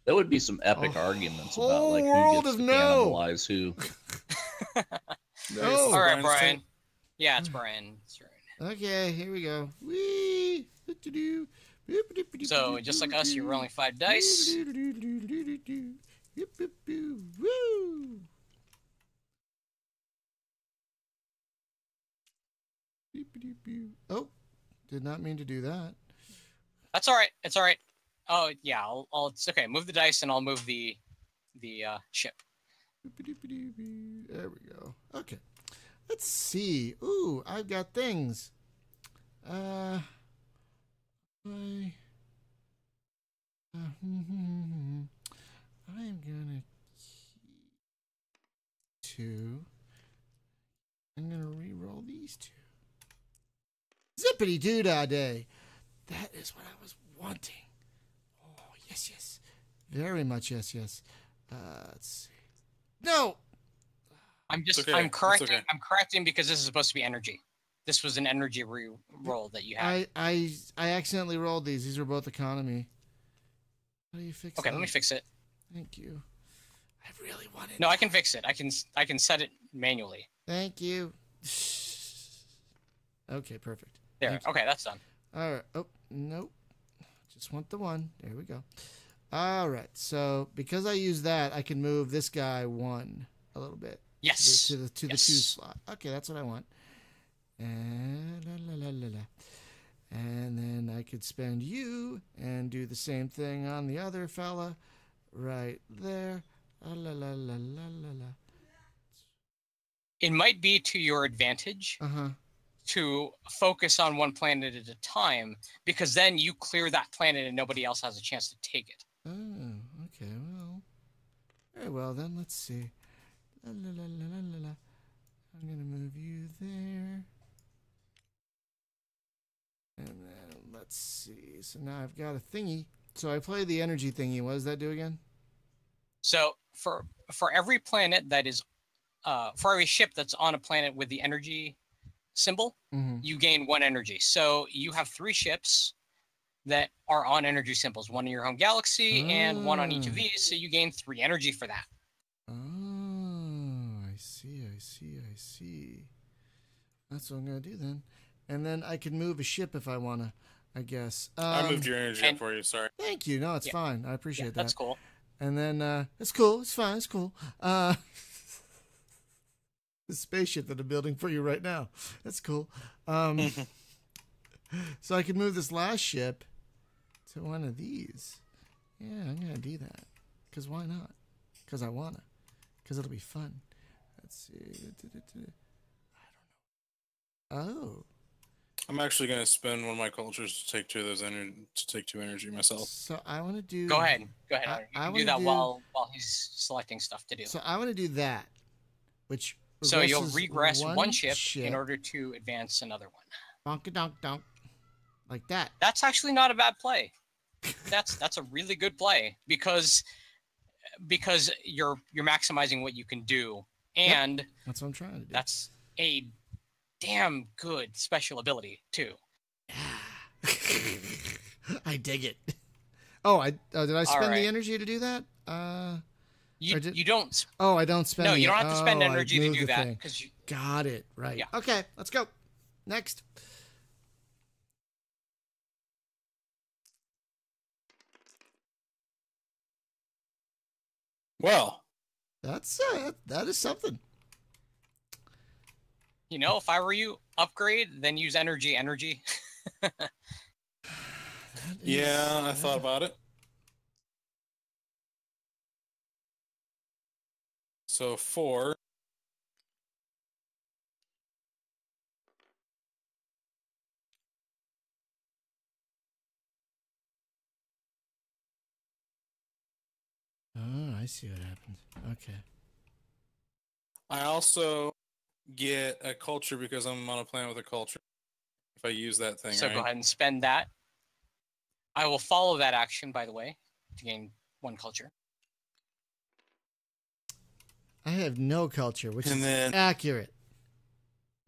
That would be some epic arguments about like who gets to cannibalize who. No. All right, Brian. Yeah, it's Brian. Okay, here we go. Whee! So, just like us, you're rolling 5 dice. Woo! Oh, did not mean to do that. That's all right. It's all right. Oh yeah, it's okay. Move the dice, and I'll move the ship. There we go. Okay, let's see. Ooh, I've got things. I'm gonna keep 2. I'm gonna re-roll these 2. Zippity doo-dah day. That is what I was wanting. Oh, yes. Very much yes. Let's see. No! I'm correcting because this is supposed to be energy. This was an energy re-roll that you had. I accidentally rolled these. These were both economy. How do you fix it? Okay, let me fix it. Thank you. I really wanted. No, I can fix it. I can set it manually. Thank you. Okay, perfect. There. Okay, that's done. All right. Oh, nope. Just want the 1. There we go. All right. So because I use that, I can move this guy 1 a little bit. Yes. To the 2 slot. Okay, that's what I want. And could spend you and do the same thing on the other fella right there. La la la la la la. It might be to your advantage to focus on one planet at a time, because then you clear that planet and nobody else has a chance to take it. Oh, okay. Well, very well then. Let's see. La la la la la la. I'm gonna move you there. And then let's see. So now I've got a thingy. So I play the energy thingy. What does that do again? So for every planet that is, for every ship that's on a planet with the energy symbol, you gain 1 energy. So you have 3 ships that are on energy symbols, 1 in your home galaxy and 1 on each of these. So you gain 3 energy for that. Oh, I see. That's what I'm gonna do then. And then I can move a ship if I wanna, I guess. I moved your energy up for you. Sorry. Thank you. No, it's fine. I appreciate that. That's cool. And then it's cool. It's fine. It's cool. The spaceship that I'm building for you right now. That's cool. So I can move this last ship to one of these. Yeah, I'm gonna do that. Cause why not? Cause I wanna. Cause it'll be fun. Let's see. I don't know. Oh. I'm actually gonna spend one of my cultures to take 2 of those take 2 energy myself. So I want to do. Go ahead. You can do that while he's selecting stuff to do. So I want to do that, which. So you'll regress one ship in order to advance another one. Bonka donk donk, like that. That's actually not a bad play. That's a really good play because you're maximizing what you can do, and that's what I'm trying to do. That's a damn good special ability too. I dig it. Oh, did I spend the energy to do that? You don't. Oh, I don't spend. No, you don't have to spend energy to do that because you got it right. Yeah. Okay, let's go. Next. Well, that is something. You know, if I were you, upgrade, then use energy. Yeah, I thought about it. So 4. Oh, I see what happens. Okay. I also get a culture because I'm on a planet with a culture. If I use that thing, so right? Go ahead and spend that. I will follow that action, by the way, to gain 1 culture. I have no culture, which is accurate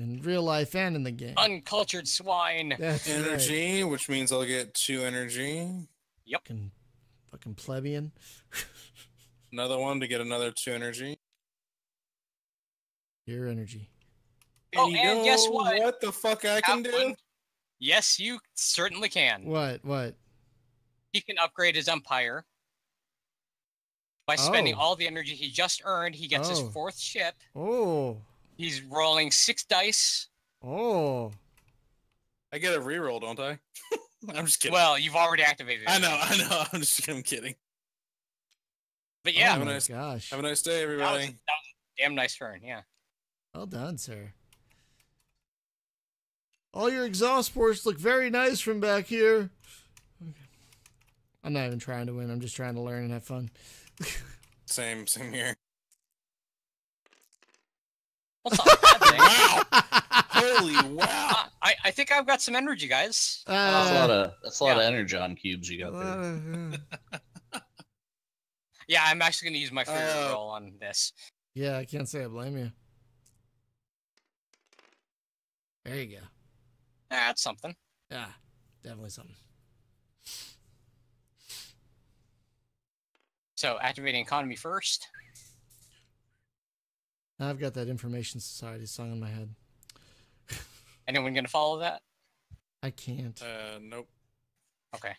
in real life and in the game. Uncultured swine. That's energy, right. Which means I'll get 2 energy. Yep. Fucking plebeian. Another one to get another 2 energy. Your energy. Oh, and guess what? What the fuck I can do? Yes, you certainly can. What? He can upgrade his empire. By spending all the energy he just earned, he gets his 4th ship. Oh. He's rolling 6 dice. Oh. I get a reroll, don't I? I'm just kidding. Well, you've already activated it. I know. I'm kidding. But yeah. Oh my gosh. Have a nice day, everybody. That was a damn nice turn, yeah. Well done, sir. All your exhaust ports look very nice from back here. Okay. I'm not even trying to win. I'm just trying to learn and have fun. Same here. What's up? Wow! Holy wow! I think I've got some energy, guys. That's a lot of energon cubes you got there. Yeah, I'm actually going to use my favorite roll on this. Yeah, I can't say I blame you. There you go. That's something. Yeah, definitely something. So, activating economy first. I've got that Information Society song in my head. Anyone going to follow that? I can't. Nope. Okay.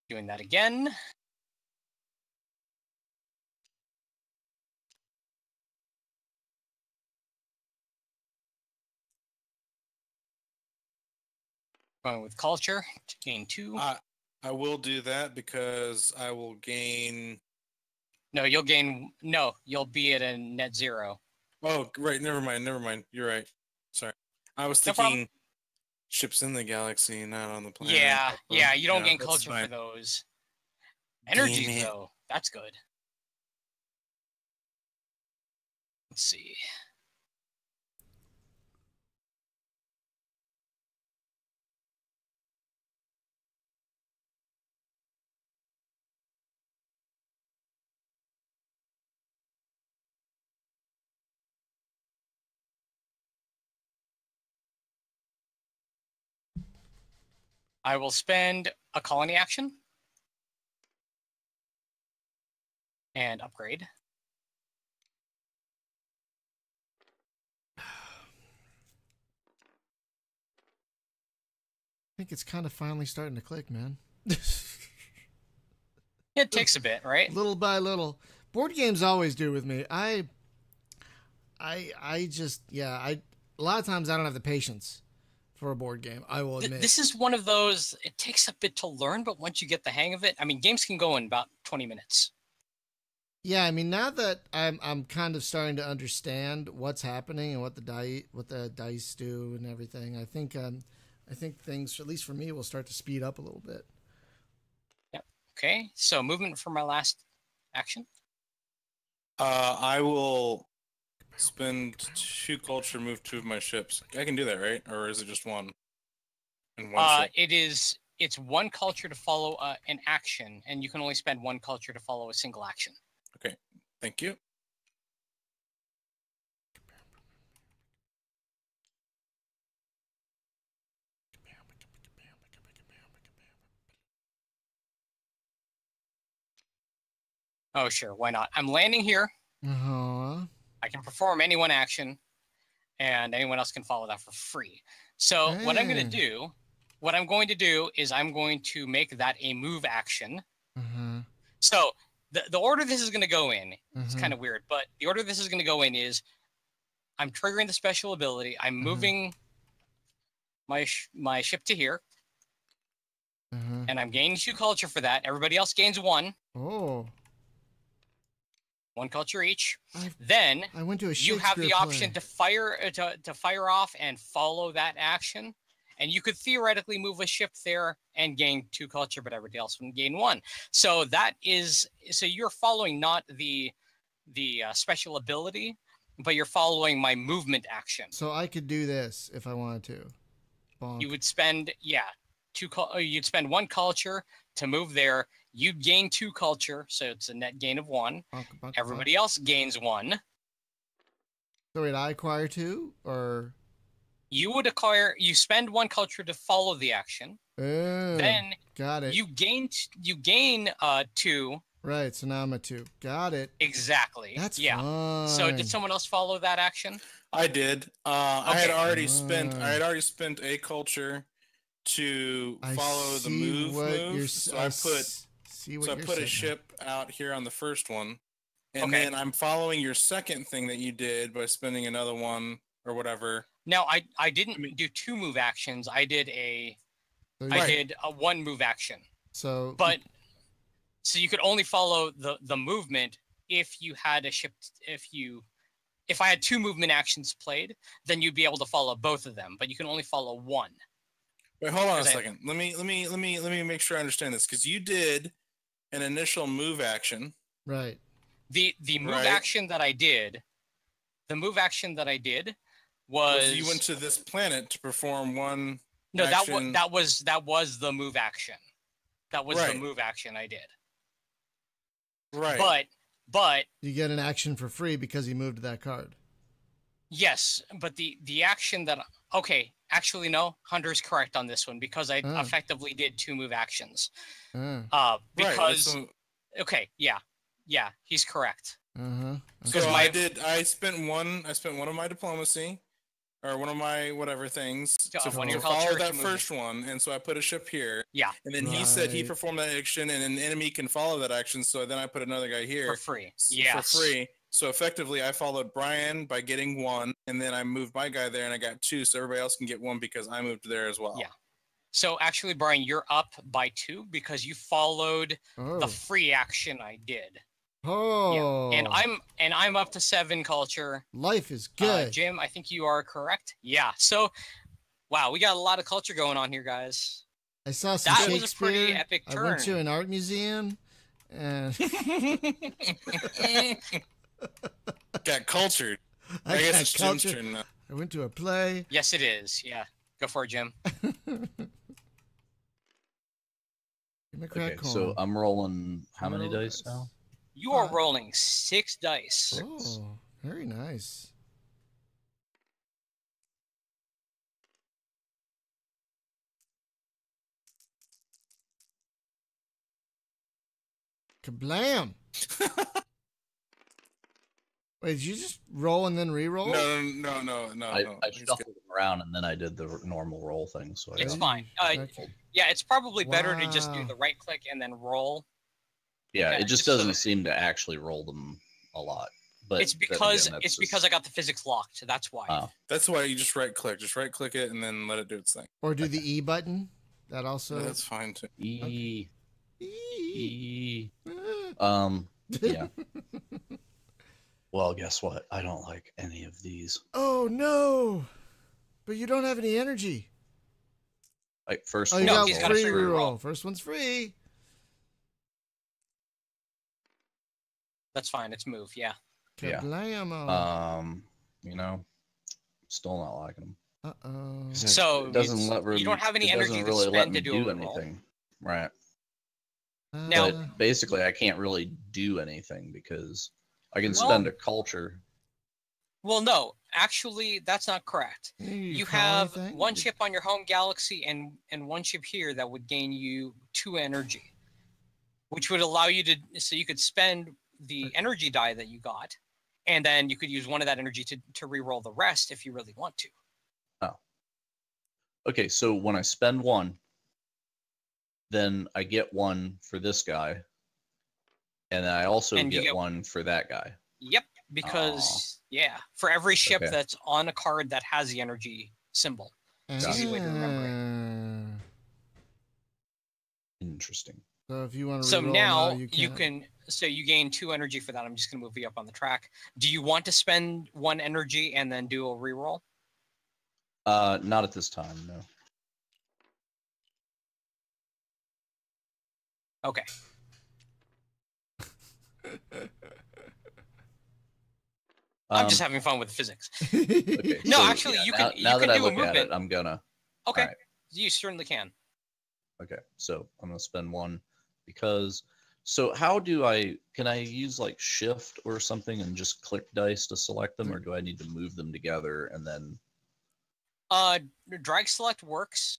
Doing that again. Going with culture to gain 2. I will do that because I will gain. No, you'll gain. No, you'll be at a net 0. Oh, right. Never mind. You're right. Sorry. I was No problem. thinking ships in the galaxy, not on the planet. Yeah. You don't gain that's culture fine. for those. Damn Energies, it. though. That's good. Let's see. I will spend a colony action and upgrade. I think it's kind of finally starting to click, man. It takes a bit, right? Little by little. Board games always do with me. I just, a lot of times I don't have the patience for a board game, I will admit. This is one of those, it takes a bit to learn, but once you get the hang of it, I mean, games can go in about 20 minutes. Yeah, I mean, now that I'm kind of starting to understand what's happening and what the dice do and everything, I think things, at least for me, will start to speed up a little bit. Yep. Okay. So movement for my last action. I will spend 2 culture, move 2 of my ships. I can do that, right? Or is it just 1? And 1 ship? It's 1 culture to follow an action, and you can only spend 1 culture to follow a single action. Okay. Thank you. Oh, sure. Why not? I'm landing here. Uh-huh. I can perform any 1 action, and anyone else can follow that for free. So what I'm going to do is I'm going to make that a move action. Uh-huh. So the order this is going to go in, it's kind of weird, but the order this is going to go in is I'm triggering the special ability. I'm moving my ship to here, and I'm gaining 2 culture for that. Everybody else gains 1. Oh. 1 culture each. Then I went to a you have the option play. to fire off and follow that action, and you could theoretically move a ship there and gain 2 culture, but everybody else would gain 1. So you're following not the special ability, but you're following my movement action. So I could do this if I wanted to. Bonk. You would spend you'd spend 1 culture to move there. You'd gain 2 culture, so it's a net gain of 1. Bonk, Everybody else gains 1. So wait, I acquire 2, or you spend 1 culture to follow the action. Then got it. You gain 2. Right, so now I'm at 2. Got it. Exactly. That's fine. So did someone else follow that action? I did. Okay. I had already spent a culture to follow the move. So I put a ship out here on the first one, and then I'm following your second thing that you did by spending another 1 or whatever. No, I didn't do 2 move actions. I did a 1 move action. So you could only follow the movement if you had a ship. If I had 2 movement actions played, then you'd be able to follow both of them. But you can only follow 1. Wait, hold on a second. Let me make sure I understand this, because you did an initial move action. Right. The move action that I did. The move action that I did was you went to this planet to perform 1. No, action. that was the move action. That was the move action I did. Right. But you get an action for free because you moved that card. Yes, but the action that actually no, Hunter's correct on this one, because I effectively did 2 move actions. Because he's correct. So I spent one of my diplomacy, or one of my whatever things, to follow that first one, and so I put a ship here. Yeah. And then he said he performed that action, and an enemy can follow that action, so then I put another guy here. For free. Yes. For free. So effectively, I followed Brian by getting 1, and then I moved my guy there, and I got 2, so everybody else can get 1 because I moved there as well. Yeah. So actually, Brian, you're up by 2 because you followed the free action I did. Oh. Yeah. And I'm up to 7 culture. Life is good. Jim, I think you are correct. Yeah. So, wow, we got a lot of culture going on here, guys. I saw some that Shakespeare. Was a pretty epic turn. I went to an art museum. And got cultured. I guess it's Jim's turn now. I went to a play. Yes, it is. Yeah. Go for it, Jim. Okay, so I'm rolling how many dice now? You are rolling 6 dice. Oh, very nice. Kablam! Wait, did you just roll and then re-roll? No. I shuffled them around and then I did the normal roll thing. So it's fine. Yeah, it's probably better to just do the right click and then roll. Yeah, it just doesn't seem to actually roll them a lot. But it's because I got the physics locked. That's why. Oh. That's why you just right click. Just right click it and then let it do its thing. Or do the E button. That also. That's fine too. E. Yeah. Well, guess what? I don't like any of these. Oh no! But you don't have any energy. Like first. Oh, you got free reroll. First one's free. That's fine. It's move. Yeah. Kablamo. You know, still not liking them. So it doesn't let you don't have any energy really to spend to do anything, right? Now, but basically, I can't really do anything because I can spend a culture. Well, no, actually, that's not correct. You have one chip on your home galaxy and one chip here that would gain you 2 energy, which would allow you to, so you could spend the energy die that you got, and then you could use one of that energy to re-roll the rest if you really want to. Oh. Okay, so when I spend 1, then I get 1 for this guy, and I also get 1 for that guy. Yep, because, for every ship that's on a card that has the energy symbol. It's an easy way to remember it. Interesting. So if you want to so now you can. So you gain 2 energy for that. I'm just going to move you up on the track. Do you want to spend 1 energy and then do a reroll? Not at this time, no. Okay. I'm just having fun with the physics. Okay, no, actually, you can. Now that I do look a movement. at it, I'm gonna. Okay. Right. You certainly can. Okay, so I'm gonna spend 1 because. So how do can I use like shift or something and just click dice to select them, or do I need to move them together and then? Drag select works.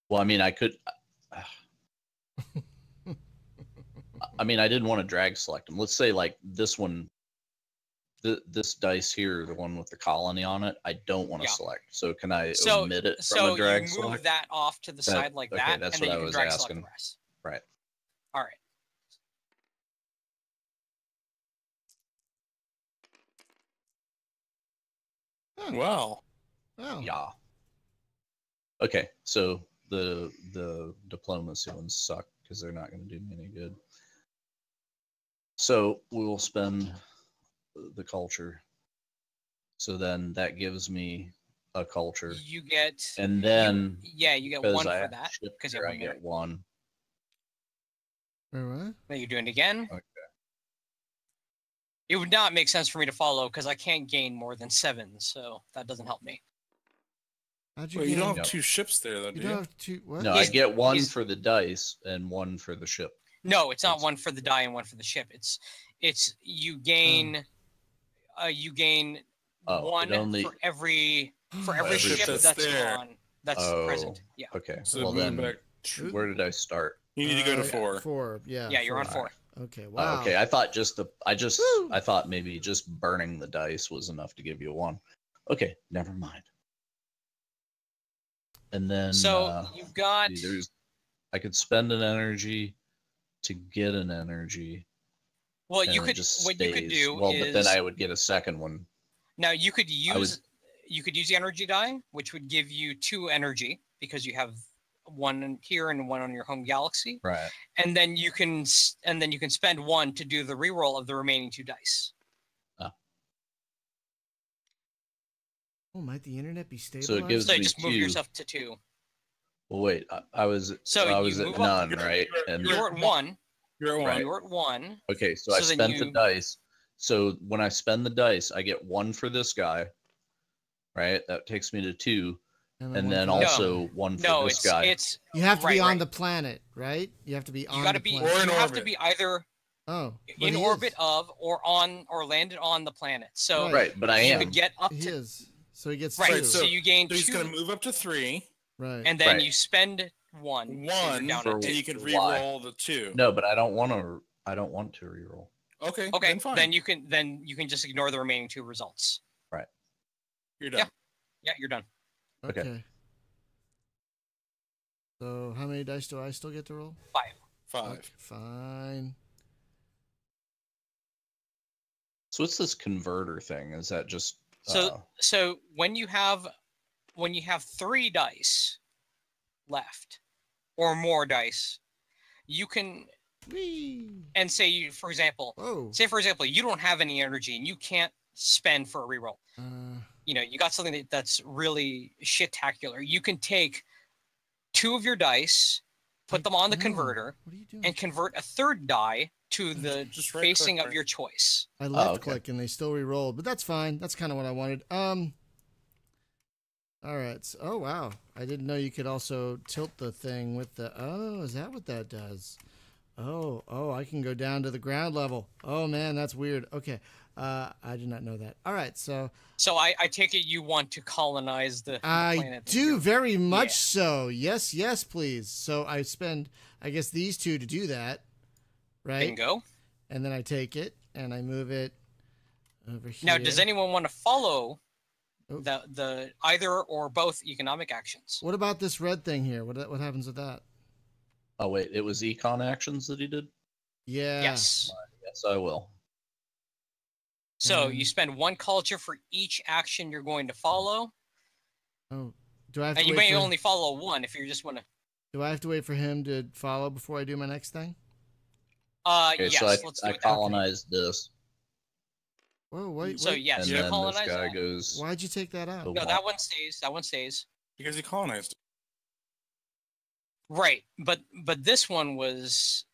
Well, I mean, I could. I mean, I didn't want to drag select them. Let's say like this one, this dice here, the one with the colony on it, I don't want to select. So can I omit it from a drag select? So you move that off to the side like that, that's and then what you I was can drag asking. select the rest. Right. All right. Wow. Yeah. Okay, so the diplomacy ones suck because they're not going to do me any good. So we'll spend the culture. So then that gives me a culture. You get, and then you get 1 for that because I get 1. Wait, what? Then you're doing it again. Okay. It would not make sense for me to follow because I can't gain more than 7, so that doesn't help me. You don't have 2 ships there, though, do you? Don't have 2. What? No, I get 1 for the dice and 1 for the ship. No, it's not 1 for the die and 1 for the ship. It's you gain 1 for every ship that's there. That's present. Yeah. Okay. So well then, where did I start? You need to go to 4. 4. Yeah. Yeah, you're on 4. Okay. Wow. Okay. I thought I thought maybe just burning the dice was enough to give you 1. Okay. Never mind. And then so you've got. I could spend an energy to get an energy. Well, you could. What you could do is. But then I would get a second one. Now you could use you could use the energy die, which would give you 2 energy because you have one here and one on your home galaxy. Right. And then you can spend 1 to do the reroll of the remaining 2 dice. Oh, might the internet be stabilized? So it gives So me just move 2. yourself to 2. Well, wait. I was at none, right? And you're at 1. You're at 1. Right. You're at 1. Okay, so I spent the dice. So when I spend the dice, I get 1 for this guy, right? That takes me to 2, and then also 1 for this guy. It's you have to be on the planet, right? You have to be on the planet. You have to be either in orbit of or landed on the planet. So right, but I am. You could get up to. He is. So he gets right. 2. So you gain 2. So he's going to move up to 3. Right. And then you spend 1. 1, and you can re-roll the 2. No, but I don't want to. I don't want to re-roll. Okay. Okay. Then fine. Then you can just ignore the remaining 2 results. Right. You're done. Yeah, you're done. Okay. So how many dice do I still get to roll? 5. Okay, fine. So what's this converter thing? Is that just so when you have 3 dice left or more dice, you can and say for example, you don't have any energy and you can't spend for a reroll. You got something that's really shit-tacular. You can take 2 of your dice, put them on the converter, and convert a 3rd die to the facing of your choice. I left-click and they still re-rolled, but that's fine. That's kind of what I wanted. All right. So, oh, wow. I didn't know you could also tilt the thing with the... Oh, is that what that does? Oh, I can go down to the ground level. Oh, man, that's weird. Okay. I did not know that. All right, so I take it you want to colonize the planet. I do very much so. Yes, please. So I spend, I guess, these 2 to do that, right? Bingo. And then I take it and I move it over here. Now, does anyone want to follow the either or both economic actions? What about this red thing here? What happens with that? Oh wait, it was econ actions that he did? Yeah. Yes. Yes, I will. So you spend 1 culture for each action you're going to follow. Oh, do I have to? And you may only follow 1 if you just want to. Do I have to wait for him to follow before I do my next thing? Okay, yes. So I colonized this. Whoa, wait. So yes, and you then colonize this guy that. goes. Why'd you take that out? No, that one stays. That one stays. Because he colonized it. Right, but this one was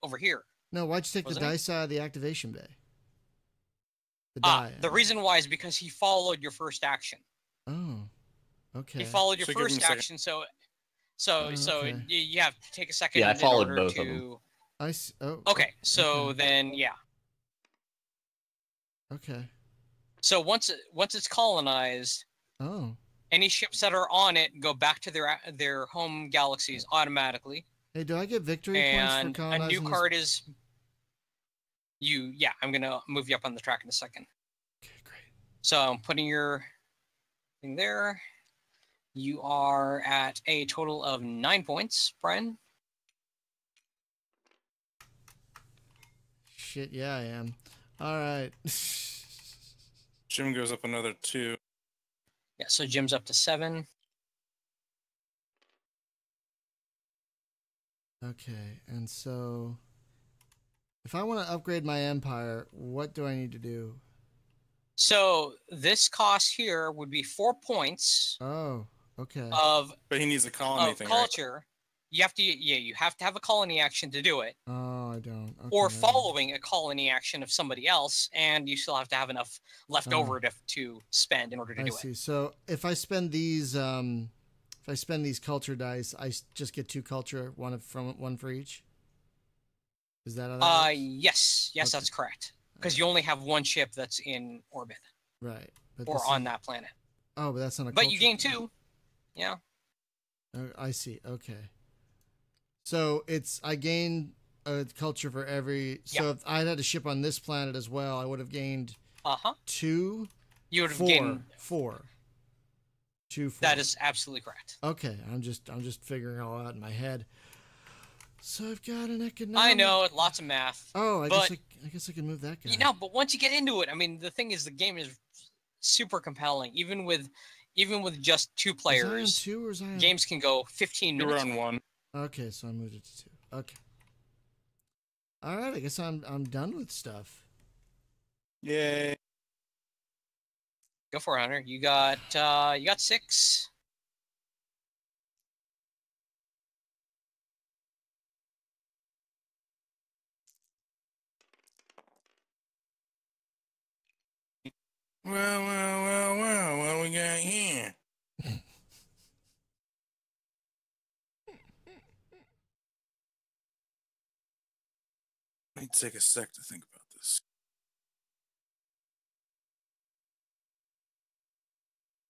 over here. No, why'd you take the dice out of the activation bay? The reason why is because he followed your first action. Oh, okay. He followed your first action, so you have to take a second. Yeah, I followed both of them. Okay, so then yeah. Okay. So once it's colonized, any ships that are on it go back to their home galaxies automatically. Hey, do I get victory points for colonizing? And a new card is. I'm gonna move you up on the track in a second. Okay, great. So I'm putting your thing there. You are at a total of 9 points, Brian. Shit, yeah, I am. All right. Jim goes up another 2. Yeah, so Jim's up to 7. Okay, and so if I want to upgrade my empire, what do I need to do? So this cost here would be 4 points. Oh, okay. But he needs a colony thing, culture. Right? You have to have a colony action to do it. Oh, I don't. Okay. Or following a colony action of somebody else, and you still have to have enough left over to spend in order to do it. I see. So if I spend these, culture dice, I just get 2 culture, one for each. Is that how that works? Yes, okay. That's correct. Because you only have 1 ship that's in orbit. Right. Or on that planet. Oh, but that's not a. But you gain 2. Yeah. I see. Okay. So I gain a culture for every. So if I had a ship on this planet as well, I would have gained. 2. You would have gained 4. 2, 4. That is absolutely correct. Okay, I'm just figuring it all out in my head. So I've got an economic. I know, lots of math. Oh, I guess I can move that guy. But once you get into it, I mean, the thing is, the game is super compelling. Even with just 2 players, is Zion 2 or Zion? Games can go 15 minutes. You're on 1. Okay, so I moved it to 2. Okay. All right, I guess I'm done with stuff. Yay! Go for it, Hunter. You got 6. Well, what we got here? Let me take a sec to think about this.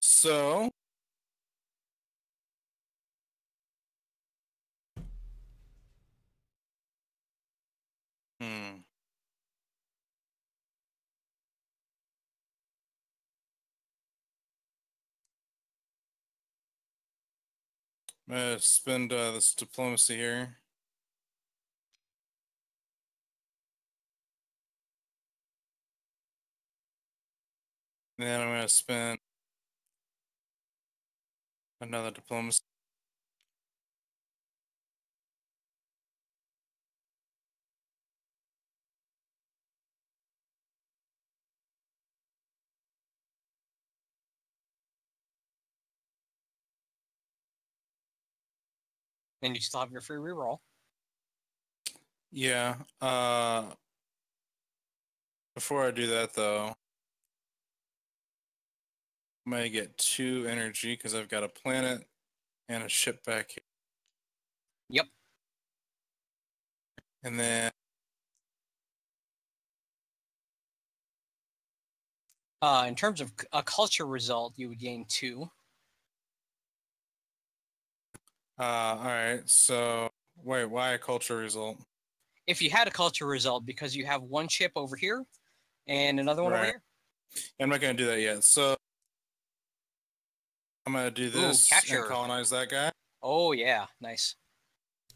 So, I'm gonna spend this diplomacy here. And then I'm gonna spend another diplomacy. And you still have your free reroll. Yeah. Before I do that, though, I'm gonna get 2 energy because I've got a planet and a ship back here. Yep. And then in terms of a culture result, you would gain 2. all right. So wait, why a culture result? If you had a culture result, because you have 1 ship over here and another one over here. I'm not gonna do that yet. So I'm gonna do this and colonize that guy. Oh yeah, nice.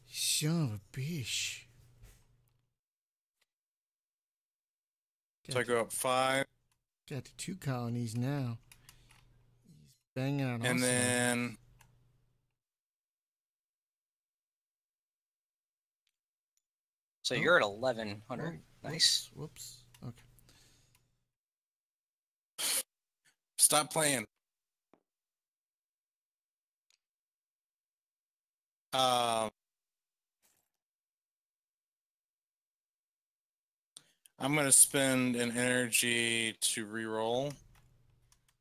Son of a bitch. So I go up 5. Got to 2 colonies now. He's banging on. And then so you're at 1100. Nice. Whoops. Okay. Stop playing. I'm going to spend an energy to reroll.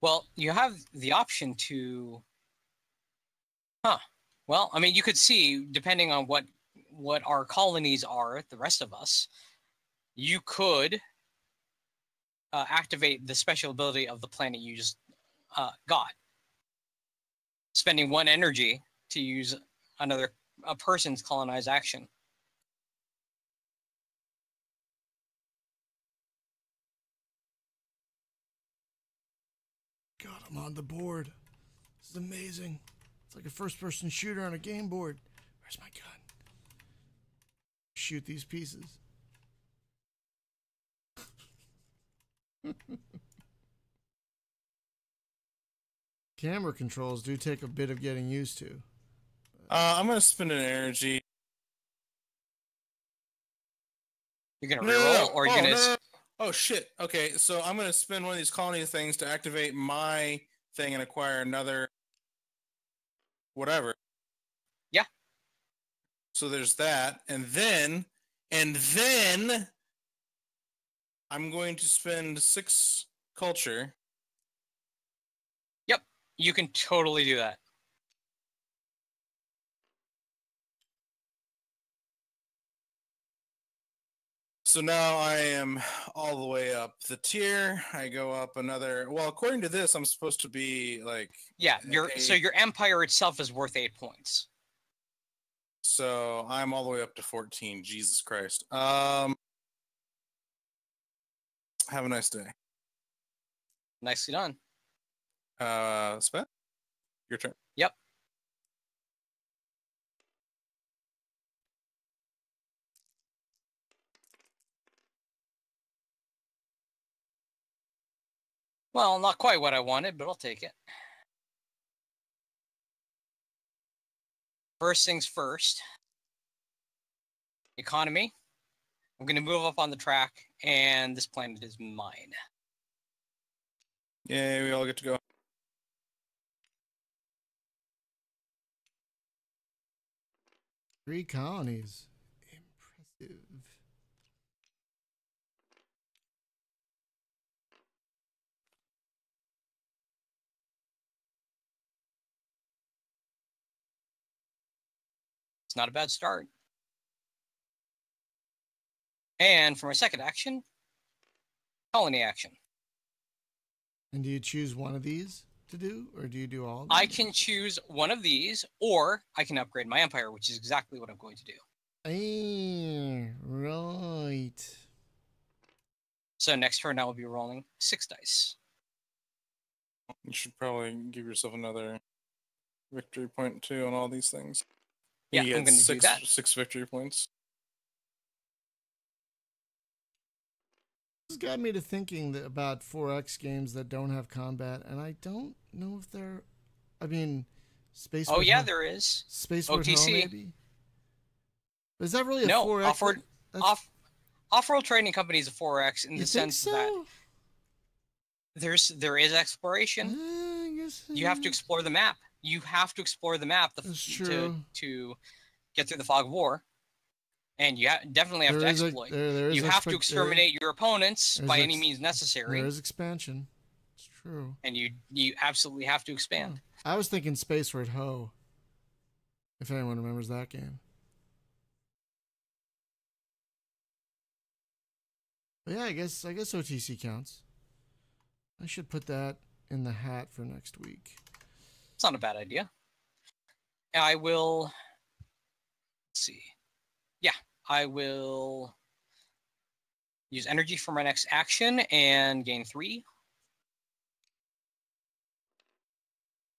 Well, you have the option to... Well, I mean, you could see, depending on what our colonies are, the rest of us, you could activate the special ability of the planet you just got. Spending 1 energy to use a person's colonized action. God, I'm on the board. This is amazing. It's like a first-person shooter on a game board. Where's my gun? Shoot these pieces. Camera controls do take a bit of getting used to. I'm going to spend an energy. You're going to reroll, or you're going to... Oh, shit. Okay, so I'm going to spend one of these colony things to activate my thing and acquire another whatever. Yeah. So there's that. And then I'm going to spend 6 culture. Yep, you can totally do that. So now I am all the way up the tier. I go up another. Well, according to this, I'm supposed to be like. Yeah, so your empire itself is worth 8 points. So I'm all the way up to 14. Jesus Christ. Have a nice day. Nicely done. Spaz, your turn. Yep. Well, not quite what I wanted, but I'll take it. First things first. Economy. I'm going to move up on the track, and this planet is mine. Yay, we all get to go. 3 colonies. Impressive. It's not a bad start. And for my second action, colony action. And do you choose one of these to do, or do you do all of them? I can choose one of these, or I can upgrade my empire, which is exactly what I'm going to do. Right. So next turn, I will be rolling 6 dice. You should probably give yourself another victory point, too, on all these things. Yeah, I'm going to do that. 6 victory points. This got me to thinking about 4X games that don't have combat, and I don't know if they're... I mean, Space... Oh, yeah, there is. Space OTC. maybe? But is that really a no, 4X? Off-road trading company is a 4X in the sense so? that there is exploration. I guess, You have to explore the map. You have to explore the map to get through the fog of war. And you definitely have to exploit. You have to exterminate your opponents by any means necessary. There is expansion. It's true. And you absolutely have to expand. I was thinking Space Red Ho. If anyone remembers that game. But yeah, I guess OTC counts. I should put that in the hat for next week. It's not a bad idea. I will... Let's see. Yeah, I will use energy for my next action and gain 3.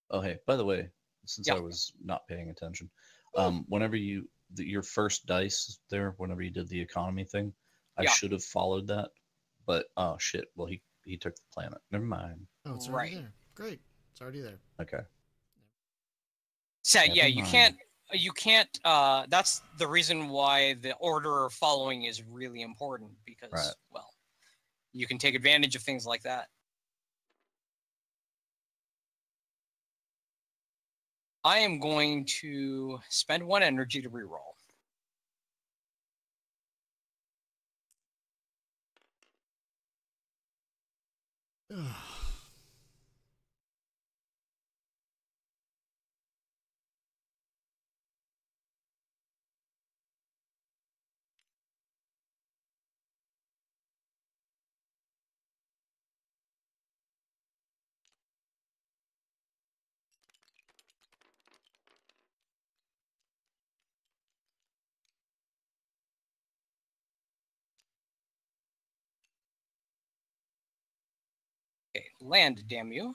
Oh, hey, by the way, since I was not paying attention, whenever your first dice there, whenever you did the economy thing, I should have followed that, but oh shit, well he took the planet. Never mind. Oh, it's already there. Great, it's already there. Okay. So yeah, you can't. That's the reason why the order of following is really important, because well, you can take advantage of things like that. I am going to spend 1 energy to reroll. Okay, land, damn you.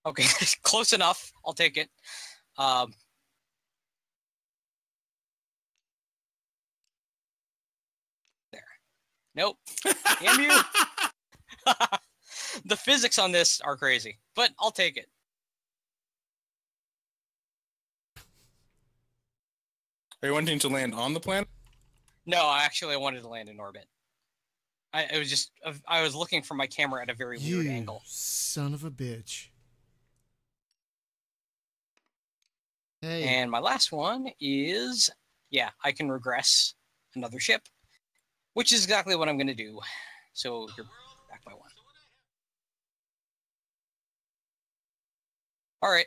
Okay, close enough. I'll take it. There. Nope. Damn you. The physics on this are crazy, but I'll take it. Are you wanting to land on the planet? No, actually, I wanted to land in orbit. I was looking for my camera at a very weird angle. Son of a bitch. Hey. And my last one is, I can regress another ship, which is exactly what I'm going to do. So you're back by 1. All right.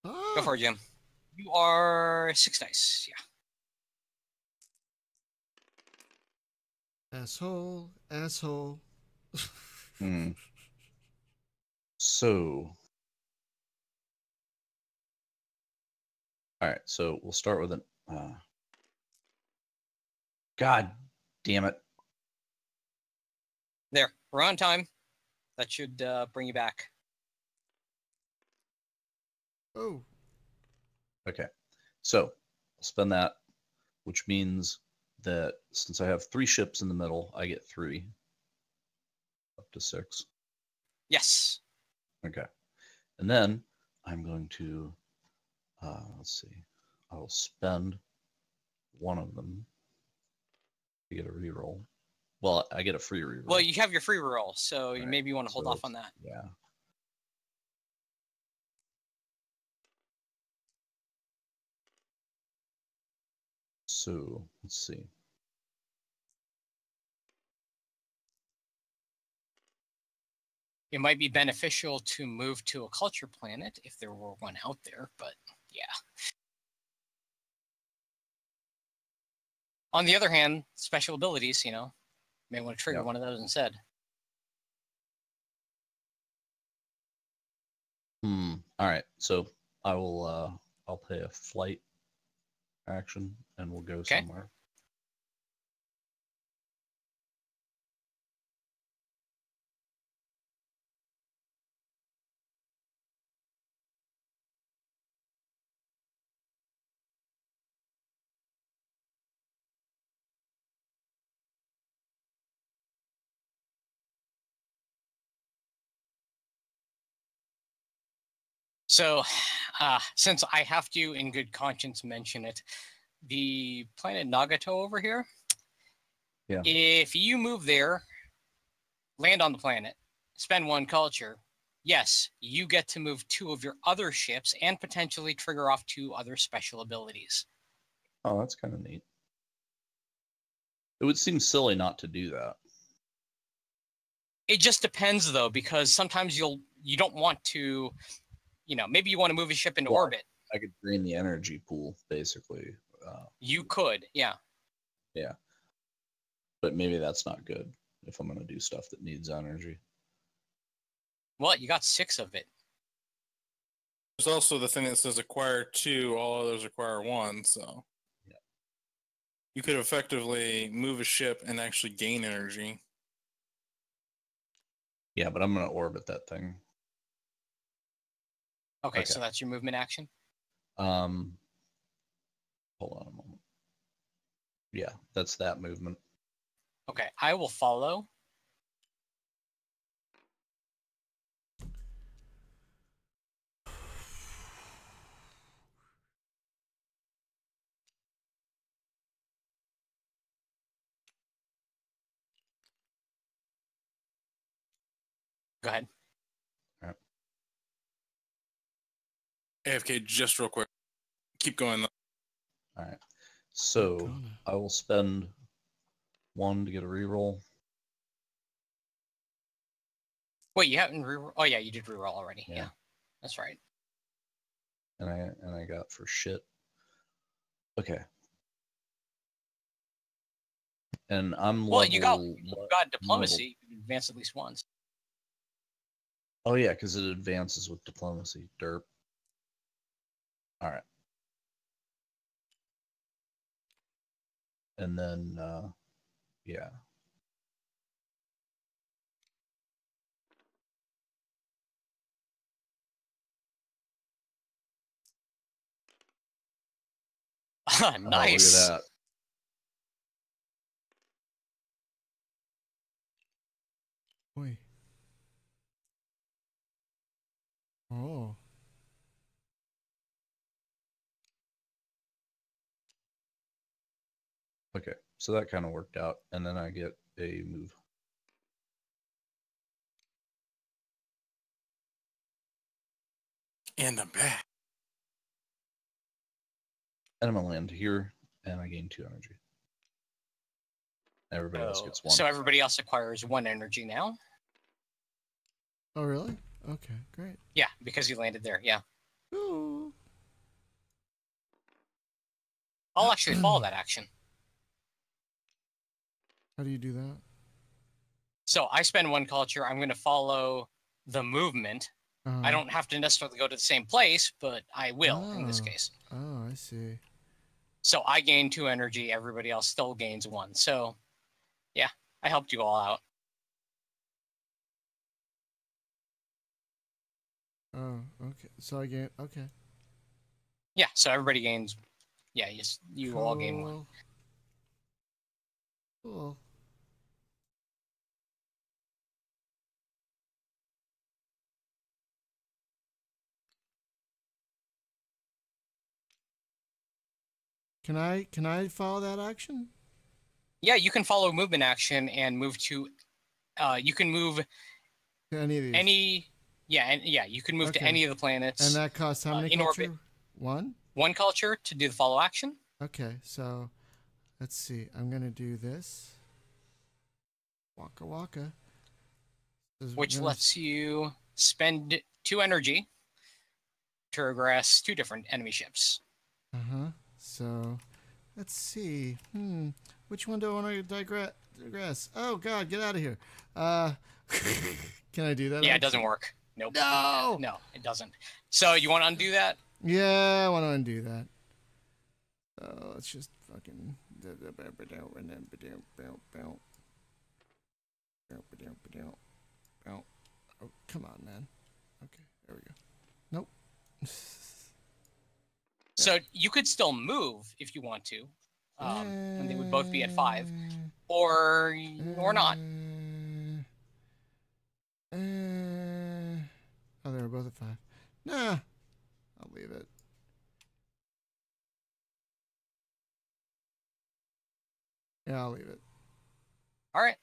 Go for it, Jim. You are 6 dice. Yeah. Asshole. So, all right. So we'll start with an. God damn it! There, we're on time. That should bring you back. Oh. Okay, so I'll spend that, which means that since I have 3 ships in the middle, I get 3 up to 6. Yes. Okay. And then I'm going to, let's see, I'll spend one of them to get a reroll. Well, I get a free reroll. Well, you have your free reroll, so right. Maybe you want to hold off on that. Yeah. So, let's see. It might be beneficial to move to a culture planet if there were one out there, but yeah. On the other hand, special abilities, you may want to trigger one of those instead. All right. So I will I'll pay a flight action and we'll go somewhere. So, since I have to, in good conscience, mention it, the planet Nagato over here, if you move there, land on the planet, spend 1 culture, yes, you get to move 2 of your other ships and potentially trigger off 2 other special abilities. Oh, that's kind of neat. It would seem silly not to do that. It just depends, though, because sometimes you don't want to... maybe you want to move a ship into orbit. I could drain the energy pool, basically. You could, yeah. Yeah. But maybe that's not good if I'm going to do stuff that needs energy. Well, you got 6 of it. There's also the thing that says acquire 2, all others acquire 1, so... Yeah. You could effectively move a ship and actually gain energy. Yeah, but I'm going to orbit that thing. Okay, so that's your movement action? Hold on a moment. Yeah, that's that movement. Okay, I will follow. Go ahead. All right. AFK, just real quick. Keep going, though. All right. So I will spend 1 to get a reroll. Wait, you haven't reroll? Oh yeah, you did reroll already. Yeah, that's right. And I got for shit. Okay. And I'm well. level, you got diplomacy. You advance at least once. Oh yeah, because it advances with diplomacy. Derp. All right. And then, yeah. Nice. Oh, look at that. Oi. Oh. Okay, so that kind of worked out, and then I get a move. And I'm back. And I'm gonna land here, and I gain 2 energy. Everybody else gets 1. So everybody else acquires 1 energy now. Oh, really? Okay, great. Yeah, because you landed there. Yeah. Ooh. I'll actually follow that action. How do you do that? So I spend 1 culture. I'm going to follow the movement. I don't have to necessarily go to the same place, but I will in this case. Oh, I see. So I gain 2 energy. Everybody else still gains 1. So, yeah, I helped you all out. Oh, okay. So I gain. Okay. Yeah. So everybody gains. Yeah. You all gain 1. Cool. Can I follow that action? Yeah, you can follow movement action and move to. You can move to any of these. You can move to any of the planets. And that costs how many culture? Orbit. One? One culture to do the follow action. Okay, so let's see. I'm gonna do this. Waka waka. Which lets you spend 2 energy to regress 2 different enemy ships. So, let's see. Which one do I want to digress? Oh God, get out of here. Can I do that? Yeah, it doesn't work. Nope. No, it doesn't. So you want to undo that? Yeah, I want to undo that. So let's just fucking. Oh, come on, man. Okay, there we go. Nope. So you could still move if you want to, and they would both be at 5, or not. Oh, they were both at 5. Nah, I'll leave it. Yeah, I'll leave it. All right.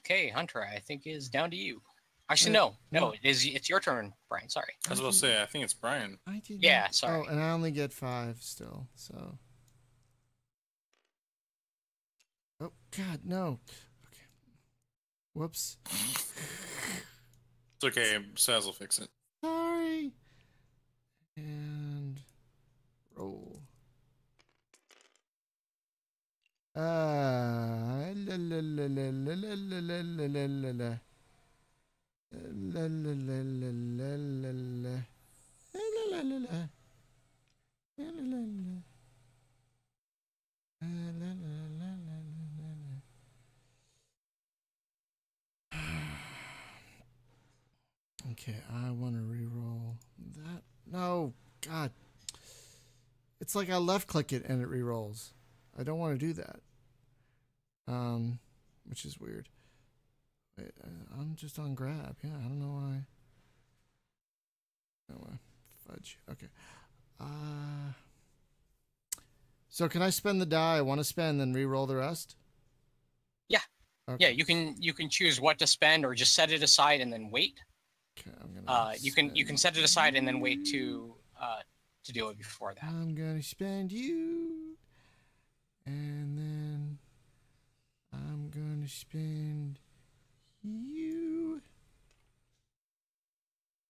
Okay, Hunter, I think is down to you. Actually, no, it's your turn, Brian. Sorry. I was about to say, I think it's Brian. Yeah, sorry. Oh, and I only get 5 still, so. Oh God, no. Okay. Whoops. It's okay. Spaz will fix it. Sorry. And roll. La la la la la la la la la la la la. La la la la la la la la la la la. Okay, I want to reroll that. No, God. It's like I left click it and it rerolls. I don't want to do that. Which is weird. Wait, I'm just on grab. Yeah, I don't know why. Oh, fudge. Okay. So can I spend the die I want to spend, then re-roll the rest? Yeah. Okay. Yeah, you can choose what to spend, or just set it aside and then wait. Okay, I'm gonna. You can set it aside and then wait to do it before that. I'm gonna spend you, and then I'm gonna spend you,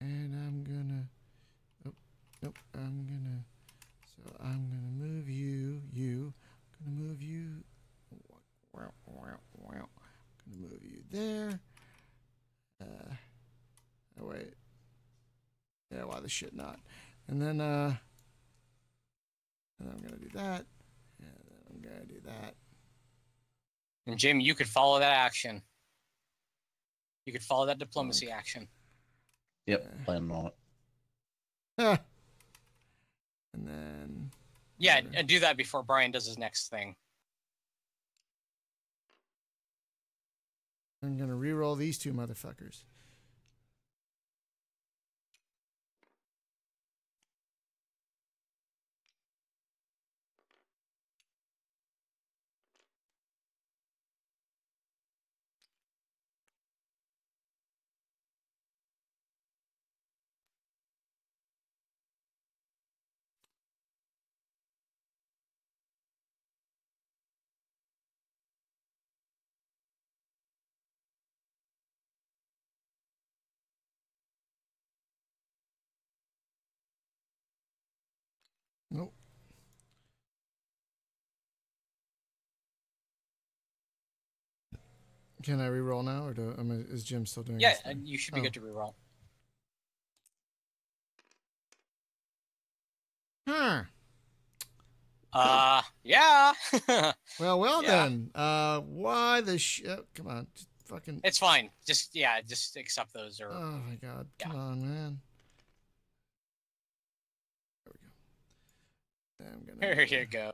and I'm gonna. Oh, nope. I'm gonna. So I'm gonna move you. Gonna move you. Wow. Gonna move you there. Oh wait. Yeah, why the shit not? And then I'm gonna do that. And then I'm gonna do that. And Jim, you could follow that action. You could follow that diplomacy action. Yep, planning on it. And then. Yeah, and do that before Brian does his next thing. I'm gonna re-roll these 2 motherfuckers. Nope. Can I re-roll now, or is Jim still doing? Yeah, you should be good to re-roll. Yeah. Well then. Why the shit? Come on, just fucking. It's fine. Just accept those. Or. Oh my God! Come on, man. There we There you go.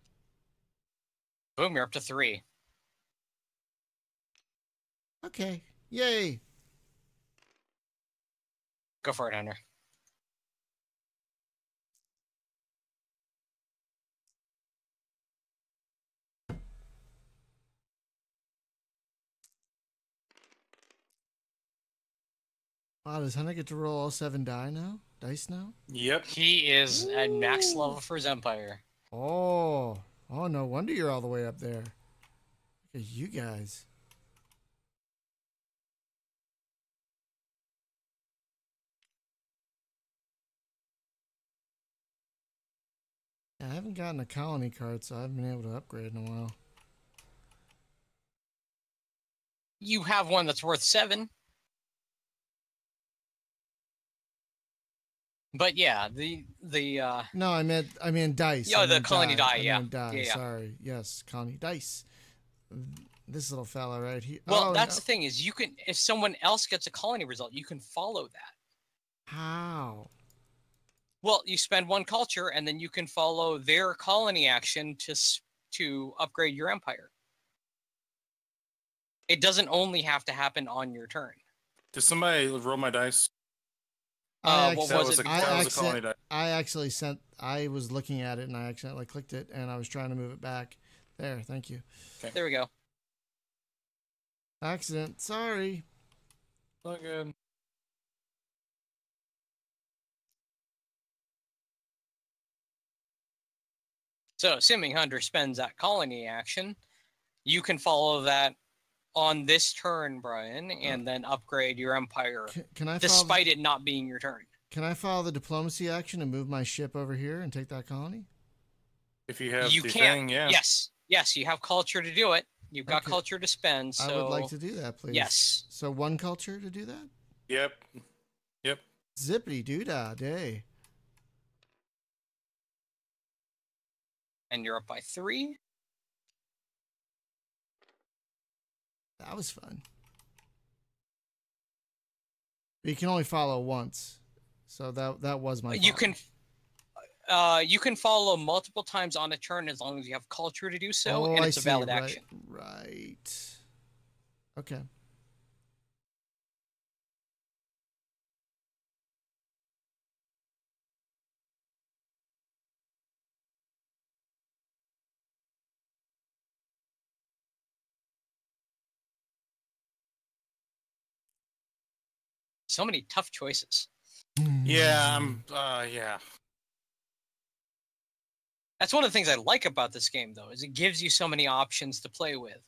Boom, you're up to 3. Okay. Yay. Go for it, Hunter. Wow, does Hunter get to roll all 7 dice now? Yep. He is at max level for his empire. Oh, no wonder you're all the way up there. Look at you guys. Yeah, I haven't gotten a colony card, so I haven't been able to upgrade in a while. You have one that's worth 7. But yeah, No, I meant dice. Yeah, the colony die. I Yeah. meant die. Yeah. Sorry. Yes, colony dice. This little fella right here. Well, that's the thing is, you can, if someone else gets a colony result, you can follow that. How? Well, you spend 1 culture, and then you can follow their colony action to upgrade your empire. It doesn't only have to happen on your turn. Did somebody roll my dice? What was it? I was looking at it and I accidentally clicked it and I was trying to move it back. There, thank you. Okay. There we go. Accident. Sorry. Not good. So, assuming Hunter spends that colony action, you can follow that on this turn, Brian, and then upgrade your empire, can I despite it not being your turn. Can I follow the diplomacy action and move my ship over here and take that colony? If you have you the can. thing, yeah. Yes, you have culture to do it. You've got culture to spend, so... I would like to do that, please. Yes. So 1 culture to do that? Yep. Zippity doo-dah day. And you're up by 3. That was fun. But you can only follow once. So that was my You can follow multiple times on a turn as long as you have culture to do so, and it's a valid action. Right. Okay. So many tough choices. Yeah, yeah. That's one of the things I like about this game, though, is it gives you so many options to play with.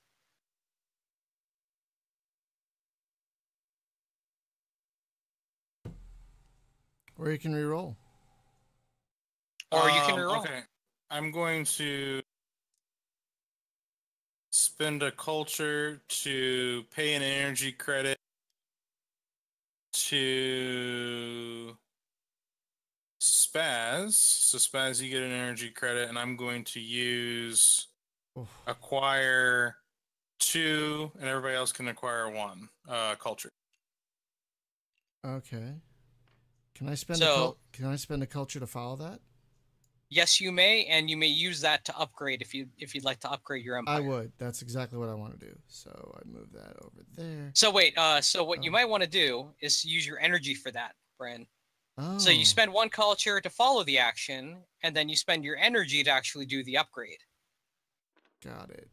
Or you can reroll. Or you can reroll. Okay. I'm going to spend a culture to pay an energy credit to Spaz. So Spaz, you get an energy credit, and I'm going to use acquire 2, and everybody else can acquire 1 culture. Okay. Can I spend a culture to follow that? Yes, you may, and you may use that to upgrade if you'd like to upgrade your empire. I would. That's exactly what I want to do. So I move that over there. So wait, so what you might want to do is use your energy for that, Bren. Oh. So you spend 1 culture to follow the action, and then you spend your energy to actually do the upgrade. Got it.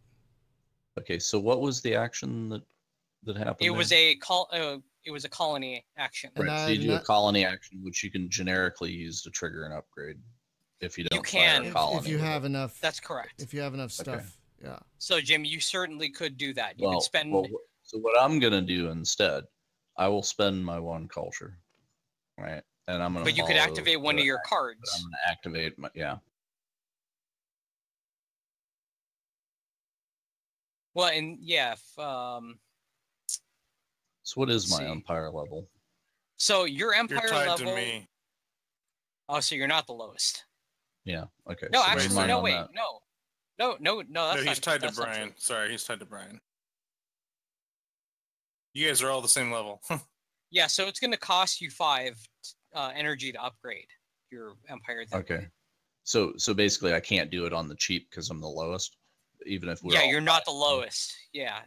Okay, so what was the action that happened? It was a colony action. Right, so you do a colony action, which you can generically use to trigger an upgrade. If you don't fire a colony. If you have enough. That's correct. If you have enough stuff. Okay. Yeah. So Jim, you certainly could do that. You could spend. So what I'm gonna do instead, I will spend my 1 culture, right? And I'm gonna. But you could activate one of your cards. I'm gonna activate my Well, and yeah. So what is my empire level? So your empire You're tied level. To me. Oh, so you're not the lowest. Yeah. Okay. No, so actually, no. Wait, no. That's he's tied to Brian. Brian. Sorry, he's tied to Brian. You guys are all the same level. Yeah, so it's going to cost you 5 energy to upgrade your empire. Okay. So basically, I can't do it on the cheap because I'm the lowest, even if we're. Yeah, you're not the lowest. Yeah,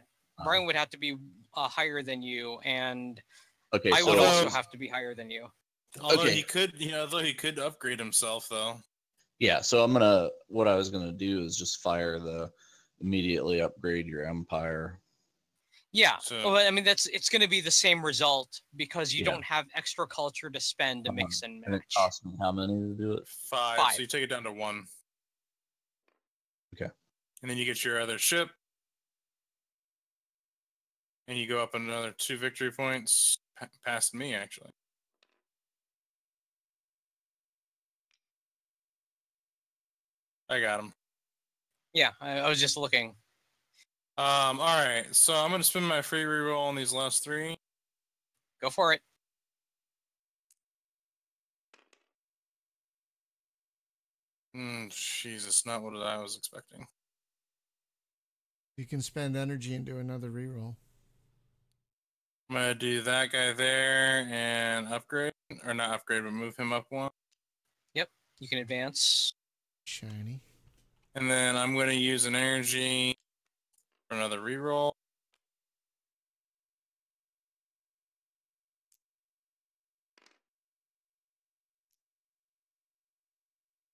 Brian would have to be higher than you, and okay, I would also have to be higher than you. Although he could, upgrade himself though. Yeah, so what I was gonna do is just fire the immediately upgrade your empire. Yeah, well, I mean it's going to be the same result because you don't have extra culture to spend to mix and match. And it costs me how many to do it? 5. So you take it down to 1. Okay. And then you get your other ship, and you go up another 2 victory points past me, actually. I got him. Yeah, I was just looking. All right, so I'm gonna spend my free reroll on these last 3. Go for it. Jesus, not what I was expecting. You can spend energy and do another reroll. I'm gonna do that guy there and upgrade, or not upgrade, but move him up 1. Yep, you can advance. Shiny. And then I'm gonna use an energy for another reroll.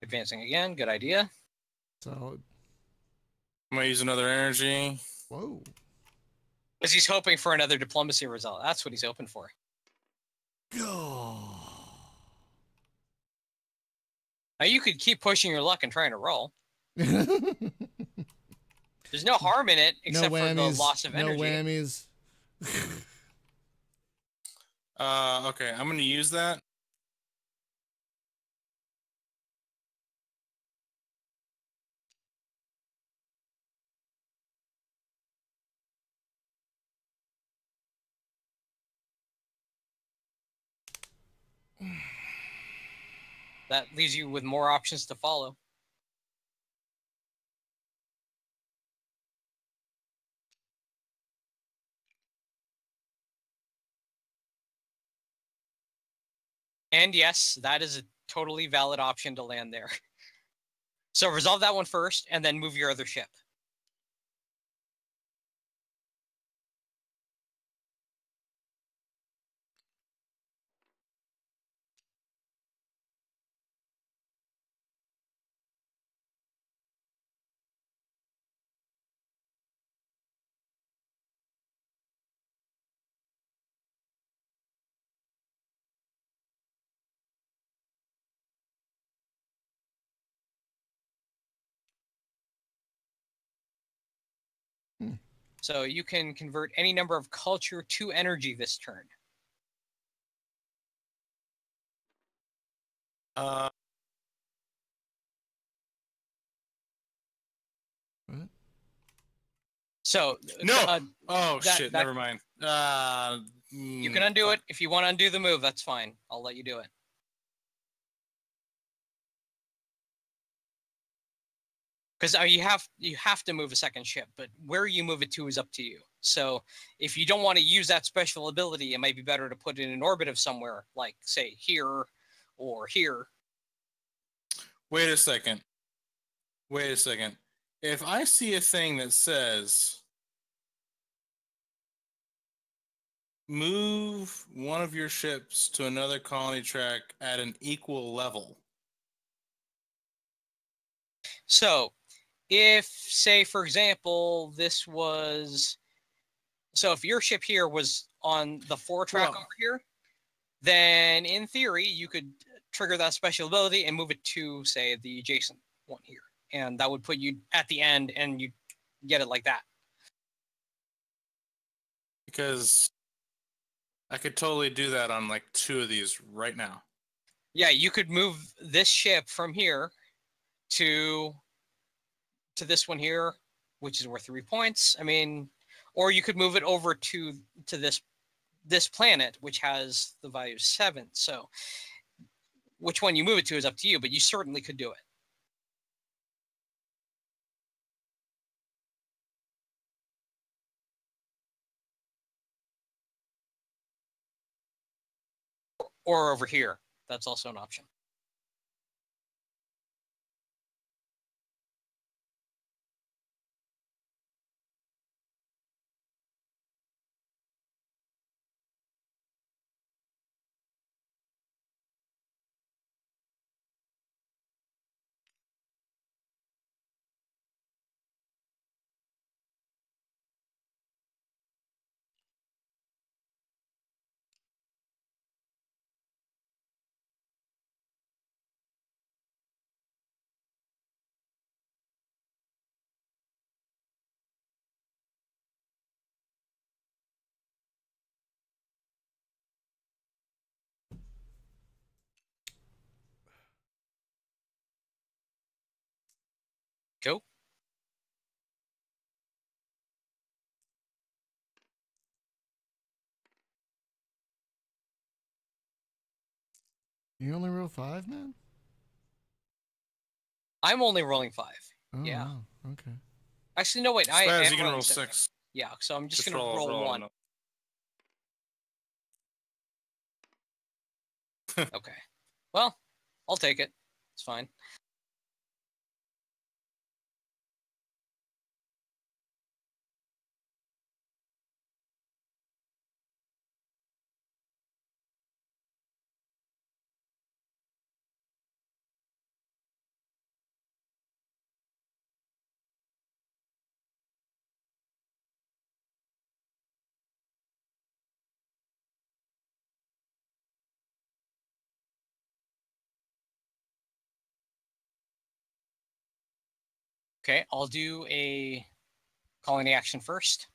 Advancing again, good idea. Solid. I'm gonna use another energy. Whoa. Because he's hoping for another diplomacy result. That's what he's hoping for. Oh. Now you could keep pushing your luck and trying to roll. There's no harm in it except for the loss of energy. No whammies. Okay, I'm gonna use that. That leaves you with more options to follow. And yes, that is a totally valid option to land there. So resolve that one first, and then move your other ship. So you can convert any number of culture to energy this turn. What? So no. Shit. Never mind. You can undo it if you want to undo the move. That's fine. I'll let you do it. Because you have to move a second ship, but where you move it to is up to you. So if you don't want to use that special ability, it might be better to put it in an orbit of somewhere, like say here or here. Wait a second. If I see a thing that says move one of your ships to another colony track at an equal level. So if, say, for example, this was... So if your ship here was on the 4 track over here, then in theory, you could trigger that special ability and move it to, say, the adjacent one here. And that would put you at the end, and you get it like that. Because I could totally do that on like 2 of these right now. Yeah, you could move this ship from here to this one here, which is worth 3 points. I mean, or you could move it over to this planet, which has the value 7. So which one you move it to is up to you, but you certainly could do it. Or over here. That's also an option. Go. You only roll 5, man? I'm only rolling 5. Oh, yeah. Wow. Okay. Actually, no, wait. Spaz, am you can roll 7. 6. Yeah, so I'm just going to roll 1. Okay. Well, I'll take it. It's fine. Okay, I'll do a colony action first.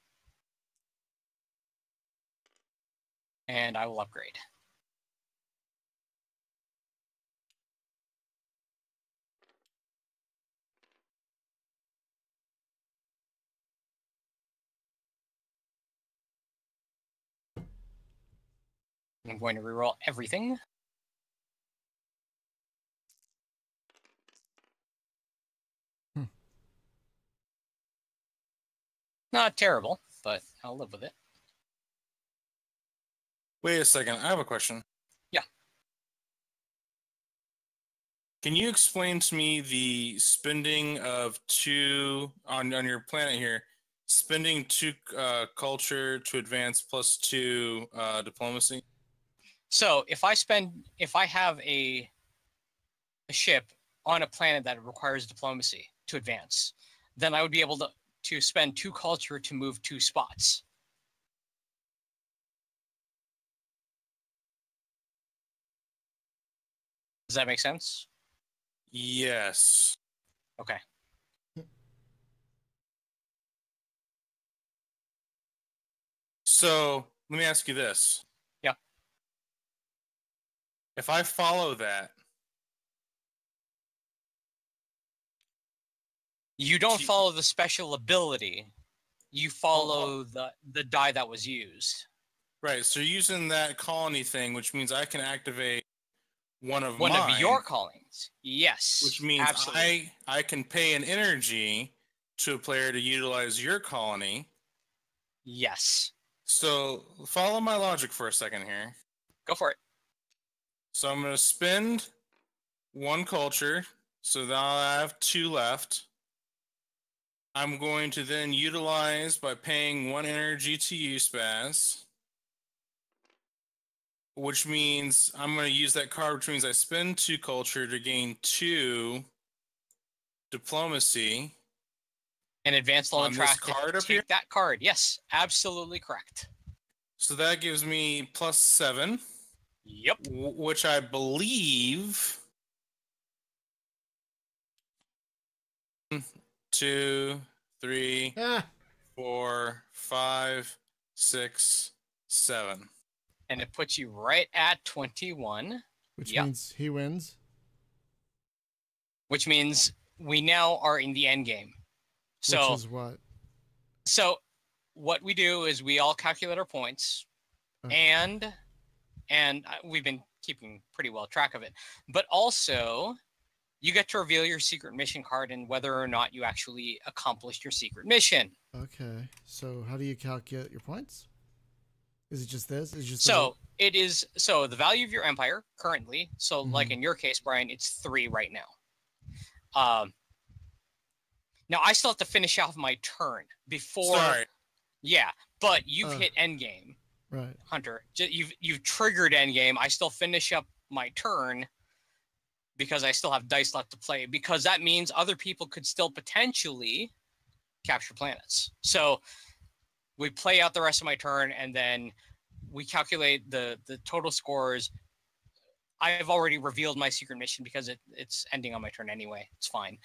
And I will upgrade. I'm going to reroll everything. Not terrible, but I'll live with it. Wait a second. I have a question. Yeah. Can you explain to me the spending of 2 on your planet here? Spending 2 culture to advance plus 2 diplomacy. So if I have a ship on a planet that requires diplomacy to advance, then I would be able to spend 2 culture to move 2 spots. Does that make sense? Yes. Okay. So let me ask you this. Yeah. If I follow that, you don't follow the special ability. You follow the die that was used. Right. So you're using that colony thing, which means I can activate one of your callings. Yes. Which means absolutely. I can pay an energy to a player to utilize your colony. Yes. So follow my logic for a second here. Go for it. So I'm going to spend 1 culture. So now I have 2 left. I'm going to then utilize by paying 1 energy to you, Spaz. Which means I'm going to use that card, which means I spend 2 culture to gain 2 diplomacy. And advance on the track card to up take here? that card. Yes, absolutely correct. So that gives me plus 7. Yep. Which I believe 2, 3, 4, 5, 6, 7. And it puts you right at 21. Which means he wins. Which means we now are in the end game. So, which is what? So what we do is we all calculate our points, and we've been keeping pretty well track of it. But also, you get to reveal your secret mission card and whether or not you actually accomplished your secret mission. Okay. So how do you calculate your points? Is it just this? Is it just it is the value of your empire currently. So like in your case, Brian, it's 3 right now. Now I still have to finish off my turn before. Sorry. Yeah, but you've hit endgame. Right. Hunter, you've triggered endgame. I still finish up my turn because I still have dice left to play, because that means other people could still potentially capture planets. So we play out the rest of my turn, and then we calculate the total scores. I've already revealed my secret mission because it's ending on my turn anyway. It's fine.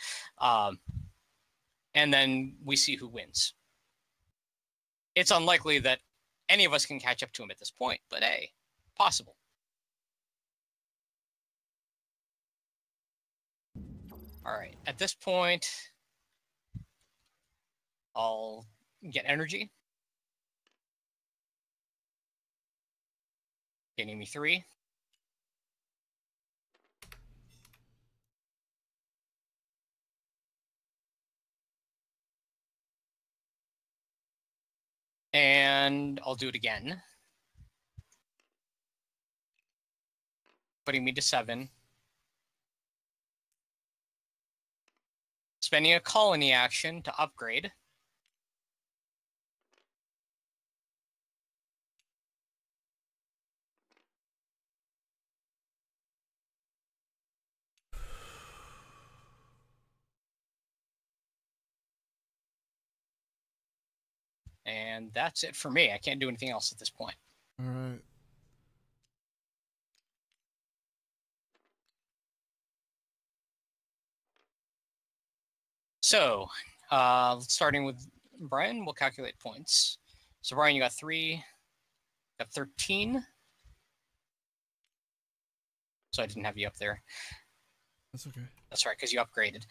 And then we see who wins. It's unlikely that any of us can catch up to him at this point, but hey, possible. All right. At this point, I'll get energy. Gaining me 3. And I'll do it again. Putting me to 7. Spending a colony action to upgrade. And that's it for me. I can't do anything else at this point. All right. So, starting with Brian, we'll calculate points. So, Brian, you got 3, got 13. So I didn't have you up there. That's okay. That's right, because you upgraded.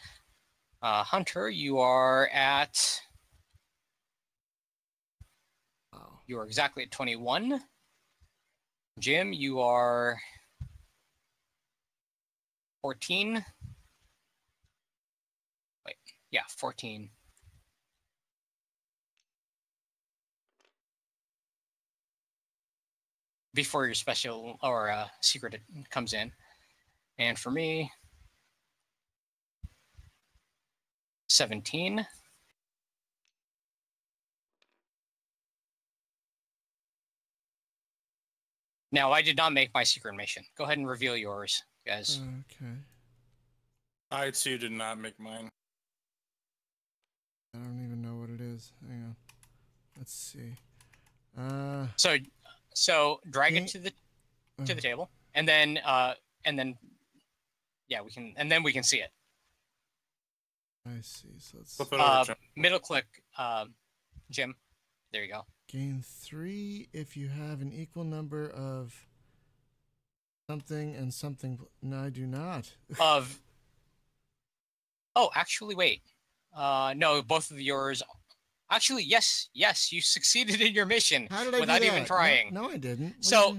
Hunter, you are at... Wow. You are exactly at 21. Jim, you are 14. Wait, yeah, 14. Before your special or secret comes in. And for me, 17. Now, I did not make my secret mission. Go ahead and reveal yours, guys. Okay. I, too, did not make mine. I don't even know what it is. Hang on. Let's see. So drag it to the table, and then yeah, we can see it. I see. So let's flip it over, middle click, Jim. There you go. Gain 3 if you have an equal number of something and something. No, I do not. Of. Oh, actually, wait. No, both of yours. Actually, yes, you succeeded in your mission. How did I without do that? even trying. No, I didn't. So